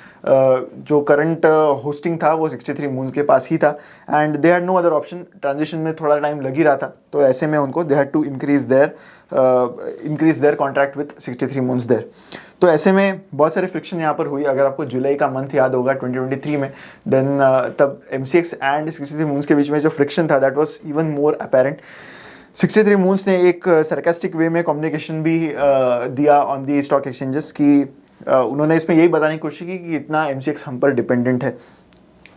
जो करंट होस्टिंग था वो 63 मून्स के पास ही था, and they had no other option. Transition में थोड़ा टाइम लग ही रहा था, तो ऐसे में उनको they had to increase their contract with 63 moons there. तो ऐसे में बहुत सारे फ्रिक्शन यहाँ पर हुई। अगर आपको जुलाई का मंथ याद होगा 2023 में, देन तब MCX एंड 63 मून्स के बीच में जो फ्रिक्शन था, that was even more apparent. 63 moons ने एक सरकास्टिक वे में कम्युनिकेशन भी दिया ऑन दी स्टॉक एक्सचेंजेस की उन्होंने इसमें यही बताने की कोशिश की कि इतना MCX हम पर डिपेंडेंट है,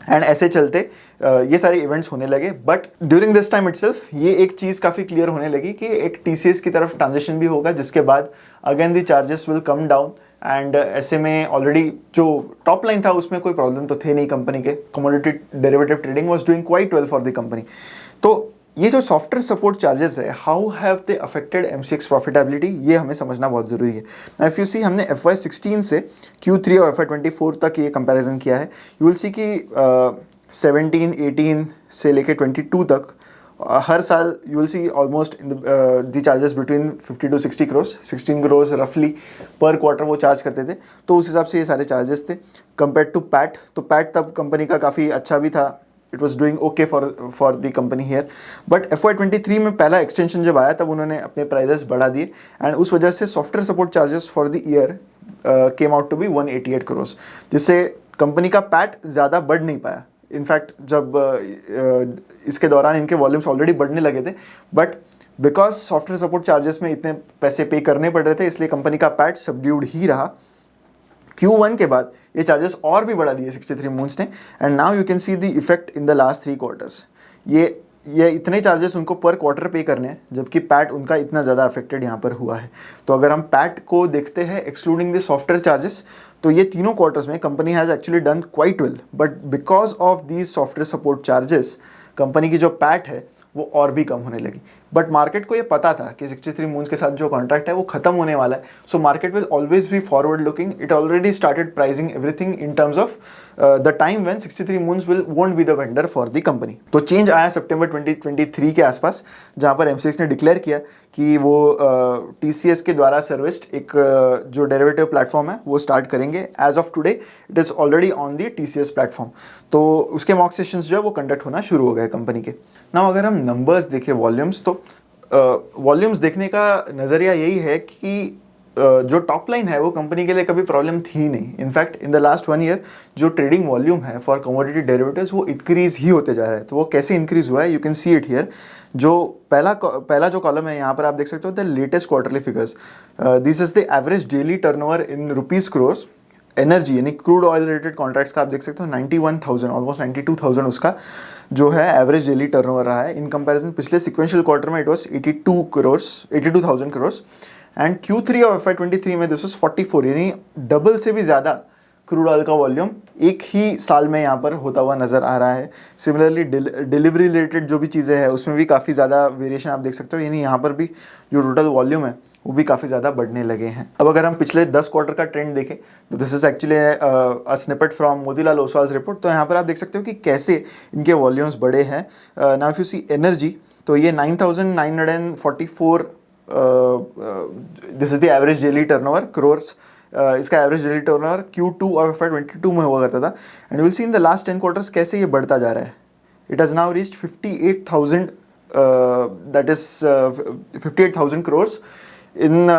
एंड ऐसे चलते ये सारे इवेंट्स होने लगे। But during this time itself ये एक चीज़ काफ़ी क्लियर होने लगी कि एक TCS की तरफ ट्रांजिशन भी होगा, जिसके बाद again the charges will come down, and ऐसे में ऑलरेडी जो टॉप लाइन था उसमें कोई प्रॉब्लम तो थे नहीं कंपनी के। Commodity derivative trading was doing quite well for the company. तो ये जो सॉफ्टवेयर सपोर्ट चार्जेस है, how have they affected MCX profitability, ये हमें समझना बहुत ज़रूरी है। नाउ इफ यू सी, हमने FY16 से Q3 और FY24 तक ये कंपैरिजन किया है। यू विल सी कि 17, 18 से लेके 22 तक हर साल you will C almost the charges between 50 to 60 crore, 16 crore रफली पर क्वार्टर वो चार्ज करते थे। तो उस हिसाब से ये सारे चार्जेस थे कंपेयर टू पैट। तो पैट तब कंपनी का काफ़ी अच्छा भी था, it was doing okay for the company here. But FY23 में पहला एक्सटेंशन जब आया, तब उन्होंने अपने प्राइजेस बढ़ा दिए, एंड उस वजह से software support charges for the year came out to be 188 crore, जिससे कंपनी का पैट ज़्यादा बढ़ नहीं पाया। इनफैक्ट जब इसके दौरान इनके वॉल्यूम्स ऑलरेडी बढ़ने लगे थे, but because software support charges में इतने पैसे पे करने पड़ रहे थे, इसलिए कंपनी का पैट सबड्यूड ही रहा। Q1 के बाद ये चार्जेस और भी बढ़ा दिए 63 मून्स ने, and now you can see the effect in the last 3 quarters. ये ये इतने चार्जेस उनको पर क्वार्टर पे करने हैं, जबकि पैट उनका इतना ज़्यादा अफेक्टेड यहाँ पर हुआ है। तो अगर हम पैट को देखते हैं एक्सक्लूडिंग द सॉफ्टवेयर चार्जेस, तो ये तीनों क्वार्टर्स में company has actually done quite well, but because of these software support charges company की जो पैट है वो और भी कम होने लगी। बट मार्केट को ये पता था कि 63 मून्स के साथ जो कॉन्ट्रैक्ट है वो खत्म होने वाला है, so market will always be forward looking. It already started pricing everything in terms of the time when 63 moons will won't be the vendor for the company. तो चेंज आया सितंबर 2023 के आसपास, जहां पर एमसीएक्स ने डिक्लेयर किया कि वो टीसीएस के द्वारा सर्विस्ड एक जो डेरिवेटिव प्लेटफॉर्म है वो स्टार्ट करेंगे। As of today it is already on the TCS platform. तो उसके मॉक सेशंस जो है वो कंडक्ट होना शुरू हो गए कंपनी के। नाउ अगर हम नंबर्स देखें, वॉल्यूम्स, तो वॉल्यूम्स देखने का नज़रिया यही है कि जो टॉप लाइन है वो कंपनी के लिए कभी प्रॉब्लम थी नहीं। In fact in the last 1 year जो ट्रेडिंग वॉल्यूम है फॉर कमोडिटी डेरिवेटिव्स वो इंक्रीज ही होते जा रहा है। तो वो कैसे इंक्रीज हुआ है, you can see it here. जो पहला जो कॉलम है यहाँ पर आप देख सकते हो the latest quarterly figures. This is the average daily turnover in rupees crores. Energy यानी क्रूड ऑयल रिलेटेड कॉन्ट्रैक्ट्स का आप देख सकते हो 91,000, ऑलमोस्ट 92,000 उसका जो है एवरेज डेली टर्नओवर रहा है। इन कंपैरिजन पिछले सिक्वेंशियल क्वार्टर में it was 82,000 crores and Q3 of FY23 में दिस वाज 44, यानी डबल से भी ज़्यादा क्रूड ऑयल का वॉल्यूम एक ही साल में यहाँ पर होता हुआ नज़र आ रहा है। सिमिलरली डिलीवरी रिलेटेड जो भी चीज़ें हैं उसमें भी काफ़ी ज़्यादा वेरिएशन आप देख सकते हो, यानी यहाँ पर भी जो टोटल वॉल्यूम है वो भी काफ़ी ज़्यादा बढ़ने लगे हैं। अब अगर हम पिछले 10 क्वार्टर का ट्रेंड देखें तो this is actually a snippet from Motilal Oswal's report. तो यहाँ पर आप देख सकते हो कि कैसे इनके वॉल्यूम्स बढ़े हैं। Now if you see energy, तो ये 9,944 this is the average daily turnover crores. इसका average daily turnover Q2 of FY22 में हुआ करता था and will see in the last 10 quarters कैसे ये बढ़ता जा रहा है। It has now reached 58,000, that is 58,000 crores in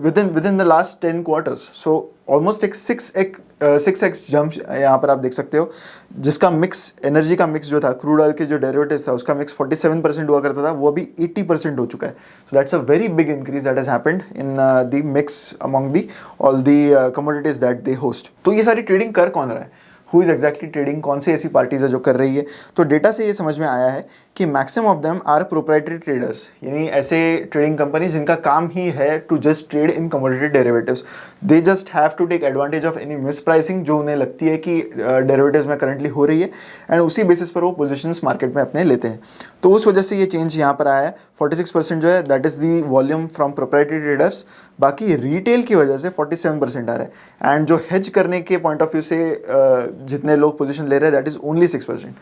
within the last 10 quarters. So almost एक 6x जंप यहाँ पर आप देख सकते हो, जिसका मिक्स एनर्जी का मिक्स जो था क्रूड ऑयल के जो डेरिवेटिव्स था उसका मिक्स 47% हुआ करता था, वो अभी 80% हो चुका है। So that's a very big increase that has happened in the mix among the all the commodities that they host. तो ये सारी ट्रेडिंग कर कौन रहा है, हु इज़ एग्जैक्टली ट्रेडिंग, कौन सी ऐसी पार्टीज है जो कर रही है। तो डेटा से ये समझ में आया है कि maximum of them are proprietary traders, यानी ऐसे ट्रेडिंग कंपनी जिनका काम ही है to just trade in commodity derivatives. They just have to take advantage of any mispricing जो उन्हें लगती है कि डेरिवेटिव्स में करंटली हो रही है, एंड उसी बेसिस पर वो पोजिशंस मार्केट में अपने लेते हैं। तो उस वजह से ये चेंज यहाँ पर आया है। 46% जो है that is the volume from proprietary traders, बाकी रिटेल की वजह से 47% आ रहा है। एंड जो हेज करने के पॉइंट ऑफ व्यू से जितने लोग पोजीशन ले रहे हैं दैट इज़ ओनली 6%।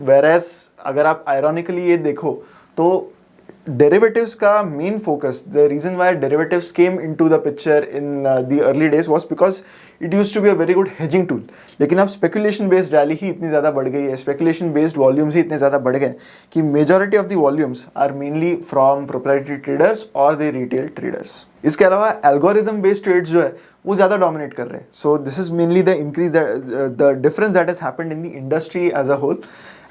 वेरएस अगर आप आयरॉनिकली ये देखो तो डेरिवेटिव्स का main focus, the reason why derivatives came into the picture in the early days was because it used to be a very good hedging tool. लेकिन अब स्पेकुलेशन बेस्ड रैली ही इतनी ज़्यादा बढ़ गई है, स्पेकुलेशन बेस्ड वॉल्यूम्स ही इतने ज़्यादा बढ़ गए कि majority of the volumes are mainly from proprietary traders और द रिटेल ट्रेडर्स। इसके अलावा एल्गोरिदम बेस्ड ट्रेड्स जो है वो ज़्यादा डोमिनेट कर रहे हैं। So this is mainly the increase the difference that has happened in the industry as a whole.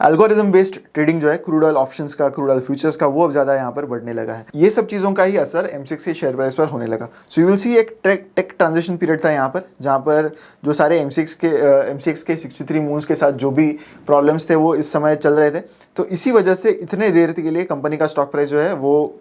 Algorithm based trading जो है क्रूड ऑयल ऑप्शंस का, क्रूड ऑयल फ्यूचर्स का, वो अब ज़्यादा यहाँ पर बढ़ने लगा है। ये सब चीज़ों का ही असर एमसीएक्स के शेयर प्राइस पर होने लगा। सो यू विल सी एक टेक ट्रांजिशन पीरियड था यहाँ पर, जहाँ पर जो सारे एमसीएक्स के 63 मूव्स के साथ जो भी प्रॉब्लम्स थे वो इस समय चल रहे थे। तो इसी वजह से इतने देर के लिए कंपनी का स्टॉक प्राइस जो है वो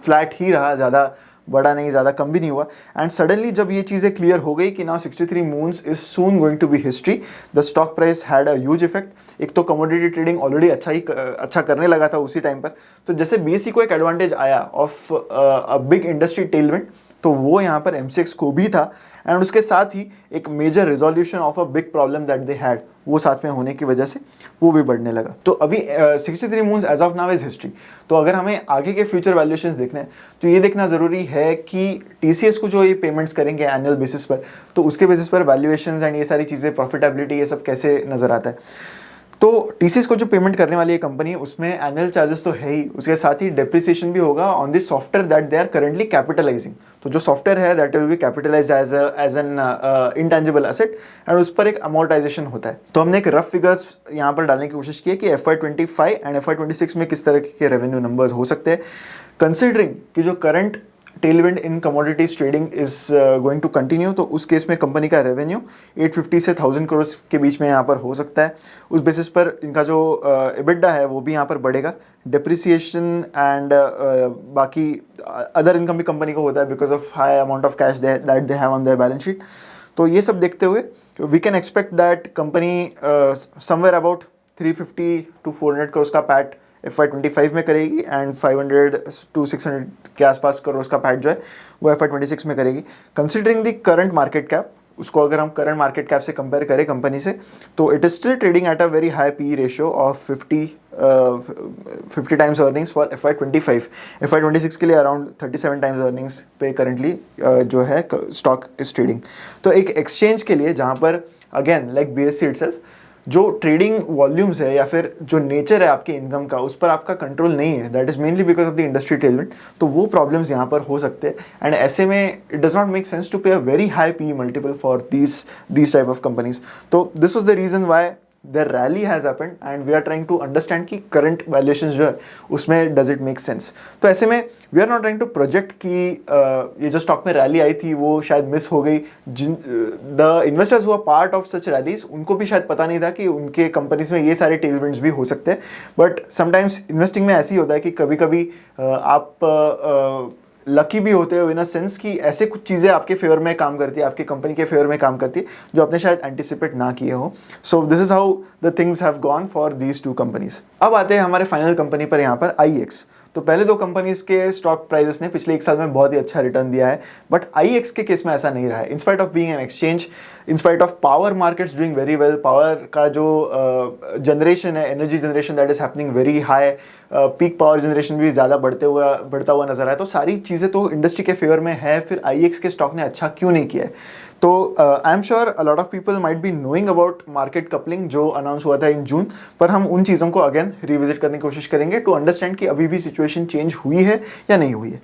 फ्लैट ही रहा, ज़्यादा बड़ा नहीं, ज़्यादा कम भी नहीं हुआ। एंड सडनली जब ये चीज़ें क्लियर हो गई कि now 63 moons is soon going to be history, the stock price had a huge effect. एक तो कमोडिटी ट्रेडिंग ऑलरेडी अच्छा करने लगा था उसी टाइम पर, तो जैसे बीएसई को एक एडवांटेज आया of a big industry Tailwind, तो वो यहाँ पर एमसीएक्स को भी था। एंड उसके साथ ही एक major resolution of a big problem that they had, वो साथ में होने की वजह से वो भी बढ़ने लगा। तो अभी 63 moons as of now is history. तो अगर हमें आगे के फ्यूचर वैल्यूएशंस देखने हैं तो ये देखना ज़रूरी है कि टीसीएस को जो ये पेमेंट्स करेंगे एनुअल बेसिस पर, तो उसके बेसिस पर वैल्यूएशंस एंड ये सारी चीज़ें, प्रॉफिटेबिलिटी, ये सब कैसे नज़र आता है। तो टीसीएस को जो पेमेंट करने वाली ये कंपनी है उसमें एनुअल चार्जेस तो है ही, उसके साथ ही डेप्रिसिएशन भी होगा on the software that they are currently capitalising. तो जो सॉफ्टवेयर है that will be capitalised as an intangible asset and उस पर एक अमोर्टाइजेशन होता है। तो हमने एक रफ फिगर्स यहाँ पर डालने की कोशिश की है कि FY25 एंड FY26 में किस तरह के रेवेन्यू नंबर्स हो सकते हैं, कंसिडरिंग कि जो current tailwind in commodities trading is going to continue, तो उस केस में कंपनी का रेवेन्यू 850 से 1000 करोड़ के बीच में यहाँ पर हो सकता है। उस बेसिस पर इनका जो EBITDA है वो भी यहाँ पर बढ़ेगा। डिप्रिसिएशन एंड बाकी अदर इनकम भी कंपनी को होता है because of high amount of cash that they have on their balance sheet. तो ये सब देखते हुए we can expect that company somewhere about 350 to 400 crore का पैट FY25 में करेगी एंड 500 to 600 के आसपास करोड़ का पैट जो है वो FY26 में करेगी। Considering the current market cap, उसको अगर हम करंट मार्केट कैप से कंपेयर करें कंपनी से, तो it is still trading at a very high PE ratio of 50 times earnings for FY25। FY26 के लिए अराउंड 37 टाइम्स अर्निंग्स पे करंटली जो है स्टॉक इज ट्रेडिंग। तो एक एक्सचेंज के लिए जहाँ पर अगेन लाइक BSE इटसेल्फ जो ट्रेडिंग वॉल्यूम्स है या फिर जो नेचर है आपके इनकम का, उस पर आपका कंट्रोल नहीं है, that is mainly because of the industry settlement, तो वो प्रॉब्लम्स यहाँ पर हो सकते हैं। एंड ऐसे में it does not make sense to pay a very high PE multiple for these type of companies. तो this was the reason why their rally has happened and we are trying to understand कि current valuations जो है उसमें does it make sense। तो ऐसे में we are not trying to project कि ये जो stock में rally आई थी वो शायद miss हो गई। the investors who are part of such rallies उनको भी शायद पता नहीं था कि उनके companies में ये सारे tailwinds भी हो सकते हैं। but sometimes investing में ऐसे ही होता है कि कभी कभी आप लकी भी होते हो इन अ सेंस कि ऐसे कुछ चीज़ें आपके फेवर में काम करती है, आपकी कंपनी के फेवर में काम करती है जो आपने शायद एंटिसिपेट ना किए हो। सो this is how the things have gone for these two companies. अब आते हैं हमारे फाइनल कंपनी पर, यहाँ पर IEX। तो पहले दो कंपनीज के स्टॉक प्राइसेस ने पिछले एक साल में बहुत ही अच्छा रिटर्न दिया है, बट IEX के केस में ऐसा नहीं रहा है। In spite of being an exchange, in spite of power markets doing very well, power का जो जनरेशन है, energy generation that is happening very high, peak power generation भी ज़्यादा बढ़ता हुआ नजर आया। तो सारी चीज़ें तो इंडस्ट्री के फेवर में है, फिर IEX के स्टॉक ने अच्छा क्यों नहीं किया है? तो I am sure a lot of people might be knowing about market coupling जो अनाउंस हुआ था इन जून, पर हम उन चीज़ों को अगेन रिविजिट करने की कोशिश करेंगे टू अंडरस्टैंड कि अभी भी सिचुएशन चेंज हुई है या नहीं हुई है।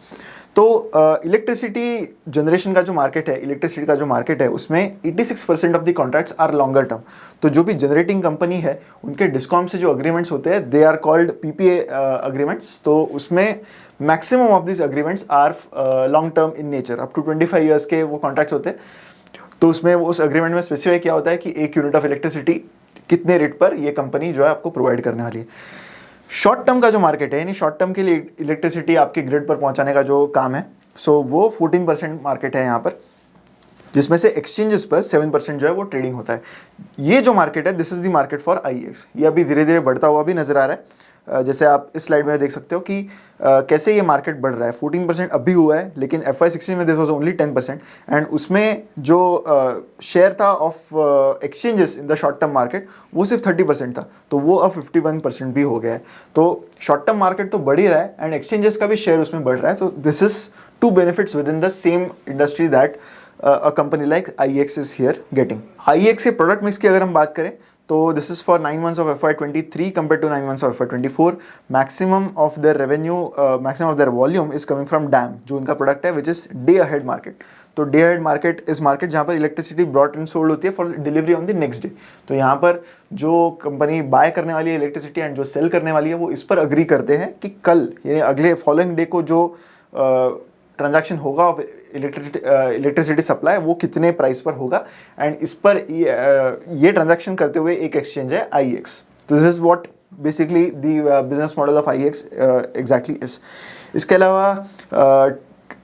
तो इलेक्ट्रिसिटी जनरेशन का जो मार्केट है, इलेक्ट्रिसिटी का जो मार्केट है, उसमें 86% of the contracts are longer term. तो जो भी जनरेटिंग कंपनी है उनके डिस्कॉम से जो अग्रीमेंट्स होते हैं they are called PPA agreements. तो उसमें maximum of this agreements are long term in nature, up to 25 years के वो कॉन्ट्रैक्ट्स होते हैं। तो उसमें उस अग्रीमेंट में स्पेसिफाई किया होता है कि 1 यूनिट ऑफ इलेक्ट्रिसिटी कितने रेट पर ये कंपनी जो है आपको प्रोवाइड करने वाली है। शॉर्ट टर्म का जो मार्केट है, यानी शॉर्ट टर्म के लिए इलेक्ट्रिसिटी आपके ग्रिड पर पहुंचाने का जो काम है, सो वो 14% मार्केट है यहाँ पर, जिसमें से एक्सचेंजेस पर 7% जो है वो ट्रेडिंग होता है। ये जो मार्केट है this is the market for IEX। ये अभी धीरे धीरे बढ़ता हुआ भी नजर आ रहा है। जैसे आप इस स्लाइड में देख सकते हो कि कैसे ये मार्केट बढ़ रहा है। 14% अभी हुआ है, लेकिन FY16 में दिस वाज ओनली 10%, एंड उसमें जो शेयर था of exchanges in the short term market वो सिर्फ 30% था, तो वो अब 51% भी हो गया है। तो शॉर्ट टर्म मार्केट तो बढ़ ही रहा है एंड एक्सचेंजेस का भी शेयर उसमें बढ़ रहा है। तो this is two benefits within the same industry that a company like IEX is here getting. IEX के प्रोडक्ट मिक्स की अगर हम बात करें तो this is for 9 months of FY23 compare to 9 months of FY24। Maximum of their revenue, maximum of their volume is coming from DAM, जो उनका प्रोडक्ट है, which is day ahead market. तो day ahead market is market जहाँ पर इलेक्ट्रिसिटी ब्रॉट एंड सोल्ड होती है for delivery on the next day. तो यहाँ पर जो कंपनी बाय करने वाली है इलेक्ट्रिसिटी एंड जो सेल करने वाली है वो इस पर अग्री करते हैं कि कल यानी अगले फॉलोइंग डे को जो ट्रांजैक्शन होगा ऑफ इलेक्ट्रिसिटी सप्लाई वो कितने प्राइस पर होगा, एंड इस पर ये ट्रांजैक्शन करते हुए एक एक्सचेंज है IEX। तो this is what basically the business model of IEX exactly is. इसके अलावा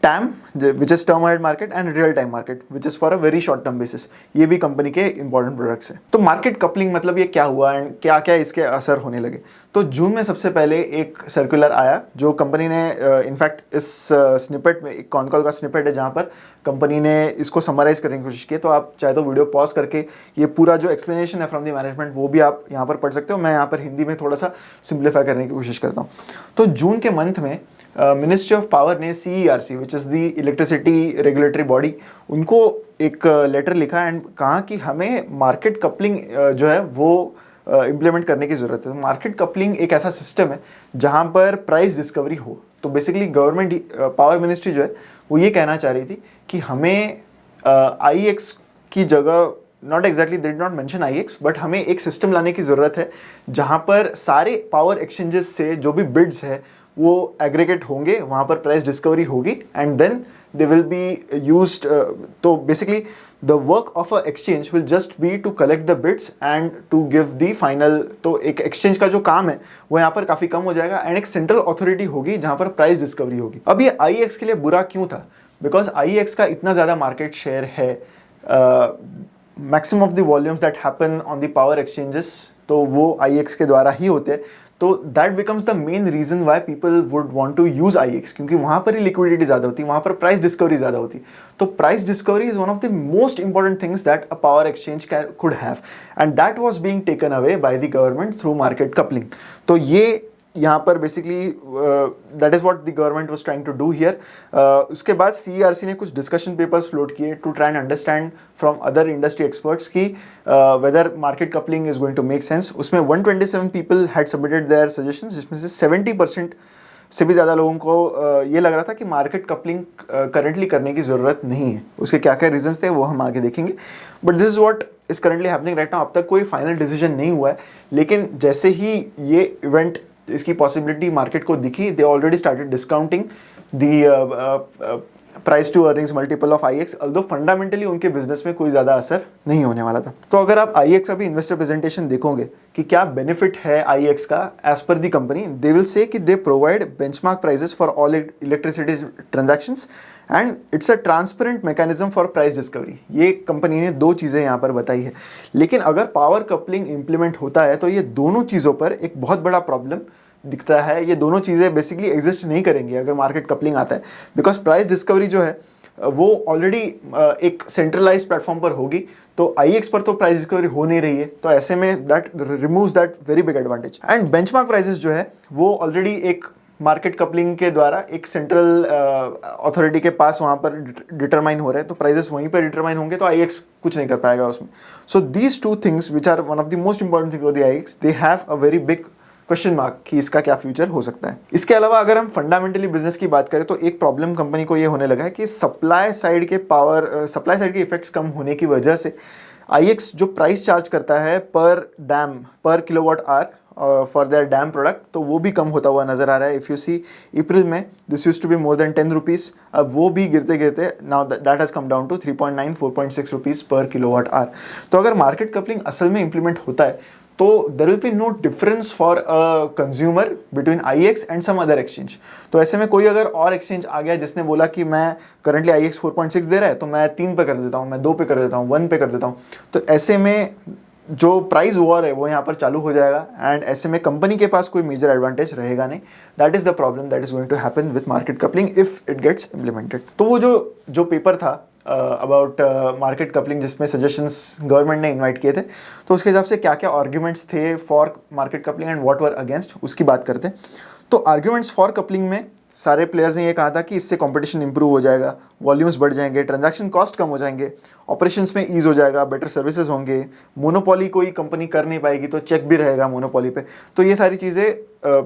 TAM which is term ahead market and real time market which is for a very short term basis, ये भी कंपनी के इंपॉर्टेंट प्रोडक्ट्स हैं। तो मार्केट कपलिंग मतलब ये क्या हुआ एंड क्या क्या इसके असर होने लगे? तो जून में सबसे पहले एक सर्कुलर आया जो कंपनी ने इनफैक्ट इस स्निपेट में, एक कॉन कॉल का स्निपेट है जहाँ पर कंपनी ने इसको समराइज करने की कोशिश की। तो आप चाहे तो वीडियो पॉज करके ये पूरा जो एक्सप्लेनेशन है फ्रॉम द मैनेजमेंट वो भी आप यहाँ पर पढ़ सकते हो। मैं यहाँ पर हिंदी में थोड़ा सा सिंप्लीफाई करने की कोशिश करता हूँ। तो जून के मंथ में मिनिस्ट्री ऑफ पावर ने CERC which is the electricity regulatory body, उनको एक लेटर लिखा एंड कहा कि हमें मार्केट कपलिंग जो है वो इम्प्लीमेंट करने की ज़रूरत है। मार्केट कपलिंग एक ऐसा सिस्टम है जहाँ पर प्राइस डिस्कवरी हो। तो बेसिकली गवर्नमेंट पावर मिनिस्ट्री जो है वो ये कहना चाह रही थी कि हमें IEX की जगह, not exactly they did not mention IEX, but हमें एक सिस्टम लाने की ज़रूरत है जहाँ पर सारे पावर एक्सचेंजेस से जो भी बिड्स है वो एग्रीगेट होंगे, वहाँ पर प्राइस डिस्कवरी होगी and then they will be used. तो basically the work of a exchange will just be to collect the bits and to give the final. तो एक एक्सचेंज का जो काम है वो यहाँ पर काफ़ी कम हो जाएगा एंड एक सेंट्रल अथॉरिटी होगी जहाँ पर प्राइस डिस्कवरी होगी। अब ये IEX के लिए बुरा क्यों था? बिकॉज IEX का इतना ज़्यादा मार्केट शेयर है, maximum of the volumes that happen on the power exchanges तो वो IEX के द्वारा ही होते हैं। तो that becomes the main reason why people would want to use IEX, क्योंकि वहां पर ही लिक्विडिटी ज्यादा होती है, वहां पर प्राइस डिस्कवरी ज्यादा होती है। तो price discovery is one of the most important things that a power exchange could have and that was being taken away by the government through market coupling. तो ये यहाँ पर basically that is what the government was trying to do here. उसके बाद CERC ने कुछ डिस्कशन पेपर्स फ्लोट किए to try and understand from other industry experts की whether market coupling is going to make sense. उसमें 127 people had submitted there suggestions, जिसमें से 70% से भी ज़्यादा लोगों को ये लग रहा था कि मार्केट कपलिंग करंटली करने की ज़रूरत नहीं है। उसके क्या क्या रीजंस थे वो हम आगे देखेंगे, but this is what is currently happening right now. अब तक कोई फाइनल डिसीजन नहीं हुआ है, लेकिन जैसे ही ये इवेंट, इसकी पॉसिबिलिटी मार्केट को दिखी, they already started discounting the price to earnings multiple of IEX, although fundamentally उनके बिजनेस में कोई ज़्यादा असर नहीं होने वाला था। तो अगर आप IEX अभी इन्वेस्टर प्रेजेंटेशन देखोगे कि क्या बेनिफिट है IEX का as per the company, they will say कि they provide benchmark prices for all electricity transactions and it's a transparent mechanism for price discovery. ये कंपनी ने दो चीज़ें यहाँ पर बताई है, लेकिन अगर पावर कपलिंग इंप्लीमेंट होता है तो ये दोनों चीज़ों पर एक बहुत बड़ा प्रॉब्लम दिखता है। ये दोनों चीज़ें बेसिकली एग्जिस्ट नहीं करेंगी अगर मार्केट कपलिंग आता है, बिकॉज प्राइस डिस्कवरी जो है वो ऑलरेडी एक सेंट्रलाइज प्लेटफॉर्म पर होगी। तो IEX पर तो प्राइस डिस्कवरी हो नहीं रही है, तो ऐसे में that removes that very big advantage. And benchmark prices जो है वो ऑलरेडी एक मार्केट कपलिंग के द्वारा एक सेंट्रल अथॉरिटी के पास वहाँ पर डिटरमाइन हो रहे हैं, तो प्राइसेस वहीं पर डिटरमाइन होंगे, तो IEX कुछ नहीं कर पाएगा उसमें। So these two things which are one of the most important thing of the IEX, they have a very big question mark कि इसका क्या फ्यूचर हो सकता है। इसके अलावा अगर हम फंडामेंटली बिजनेस की बात करें तो एक प्रॉब्लम कंपनी को ये होने लगा है कि सप्लाई साइड के इफेक्ट्स कम होने की वजह से IEX जो प्राइस चार्ज करता है पर kilowatt hour for their dam product, तो वो भी कम होता हुआ नजर आ रहा है। इफ़ यू सी अप्रैल में this use to be more than 10 rupees, अब वो भी गिरते गिरते now that has come down to 3.9 4.6 rupees per kilowatt hour. तो अगर मार्केट कपलिंग असल में इंप्लीमेंट होता है तो there will be no difference for a consumer between IEX and some other exchange. तो ऐसे में कोई अगर और एक्सचेंज आ गया जिसने बोला कि मैं करंटली IEX 4.6 दे रहा है तो मैं 3 पे कर देता हूँ, मैं 2 पे कर देता हूँ, 1 पे कर देता हूँ, तो ऐसे में जो प्राइस वॉर है वो यहाँ पर चालू हो जाएगा एंड ऐसे में कंपनी के पास कोई मेजर एडवांटेज रहेगा नहीं। That is the problem that is going to happen with market coupling if it gets implemented. तो वो जो पेपर था अबाउट मार्केट कपलिंग जिसमें सजेशंस गवर्नमेंट ने इनवाइट किए थे, तो उसके हिसाब से क्या क्या आर्ग्यूमेंट्स थे for market coupling and what were against, उसकी बात करते हैं। तो आर्ग्यूमेंट्स फॉर कपलिंग में सारे प्लेयर्स ने ये कहा था कि इससे कंपटीशन इंप्रूव हो जाएगा, वॉल्यूम्स बढ़ जाएंगे, ट्रांजैक्शन कॉस्ट कम हो जाएंगे, ऑपरेशंस में ईज हो जाएगा, बेटर सर्विसेज होंगे, मोनोपोली कोई कंपनी कर नहीं पाएगी तो चेक भी रहेगा मोनोपोली पे। तो ये सारी चीज़ें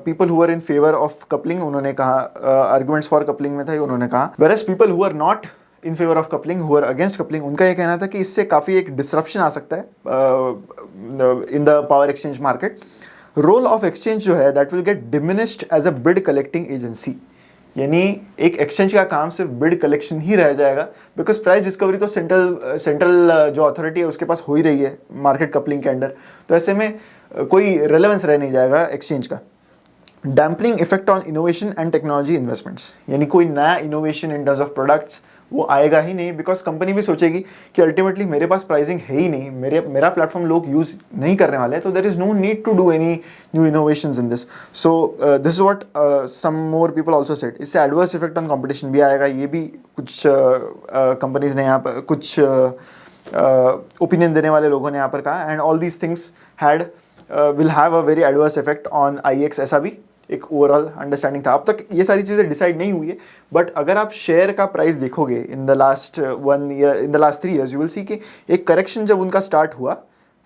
people who are in favour of coupling उन्होंने कहा, आर्ग्यूमेंट्स फॉर कपलिंग में था उन्होंने कहा। Whereas people who are not in favour of coupling, who are against coupling, उनका ये कहना था कि इससे काफ़ी एक डिसरप्शन आ सकता है in the power exchange market. Role of exchange जो है that will get diminished as a bid collecting agency, यानी एक एक्सचेंज का काम सिर्फ बिड कलेक्शन ही रह जाएगा, बिकॉज प्राइस डिस्कवरी तो सेंट्रल जो अथॉरिटी है उसके पास हो ही रही है मार्केट कपलिंग के अंडर, तो ऐसे में कोई रेलेवेंस रह नहीं जाएगा एक्सचेंज का। Dampening effect on innovation and technology investments, यानी कोई नया innovation in terms of products वो आएगा ही नहीं, बिकॉज कंपनी भी सोचेगी कि अल्टीमेटली मेरे पास प्राइसिंग है ही नहीं, मेरा प्लेटफॉर्म लोग यूज नहीं करने वाले हैं, तो there is no need to do any new innovations in this. So this is what some more people also said. इससे एडवर्स इफेक्ट ऑन कंपटीशन भी आएगा, ये भी कुछ कंपनीज ने यहाँ पर कुछ ओपिनियन देने वाले लोगों ने यहाँ पर कहा, and all these things will have a very adverse effect on IEX, ऐसा भी एक ओवरऑल अंडरस्टैंडिंग था। अब तक ये सारी चीज़ें डिसाइड नहीं हुई है, बट अगर आप शेयर का प्राइस देखोगे इन the last 3 years, you will see कि एक करेक्शन जब उनका स्टार्ट हुआ,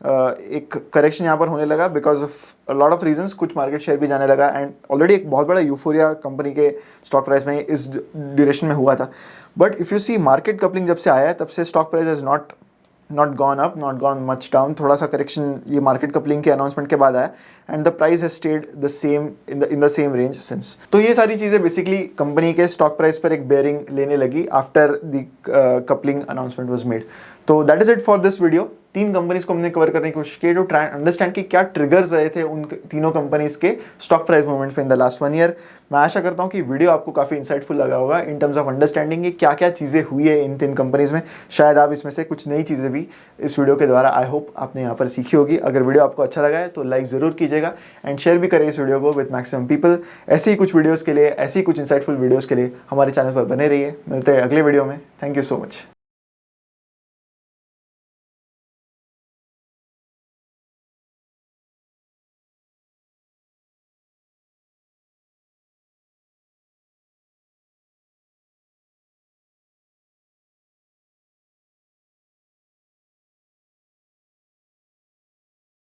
एक करेक्शन यहाँ पर होने लगा because of lot of reasons, कुछ मार्केट शेयर भी जाने लगा एंड ऑलरेडी एक बहुत बड़ा यूफोरिया कंपनी के स्टॉक प्राइस में इस ड्यूरेशन में हुआ था। But if you see market coupling जब से आया है तब से stock price has not gone up, not gone much down, थोड़ा सा करेक्शन ये मार्केट कपलिंग के अनाउंसमेंट के बाद आया and the price has stayed the same in the same range since. तो ये सारी चीज़ें बेसिकली कंपनी के स्टॉक प्राइस पर एक बेयरिंग लेने लगी after the coupling announcement was made. तो that is it for this video. 3 companies को हमने कवर करने की कोशिश की टू ट्राई अंडरस्टैंड कि क्या ट्रिगर्स रहे थे उन तीनों कंपनीज के स्टॉक प्राइस मूवमेंट्स में इन द लास्ट 1 ईयर। मैं आशा करता हूँ कि वीडियो आपको काफ़ी इंसाइटफुल लगा होगा इन टर्म्स ऑफ अंडरस्टैंडिंग कि क्या क्या चीज़ें हुई है इन 3 कंपनीज में। शायद आप इसमें से कुछ नई चीज़ें भी इस वीडियो के द्वारा आई होप आपने यहाँ पर सीखी होगी। अगर वीडियो आपको अच्छा लगा है तो लाइक ज़रूर कीजिएगा एंड शेयर भी करें इस वीडियो को विद मैक्सिमम पीपल। ऐसे ही कुछ वीडियोज़ के लिए, ऐसी कुछ इंसाइटफुल वीडियोज़ के लिए हमारे चैनल पर बने रहिए। मिलते हैं अगले वीडियो में। Thank you so much.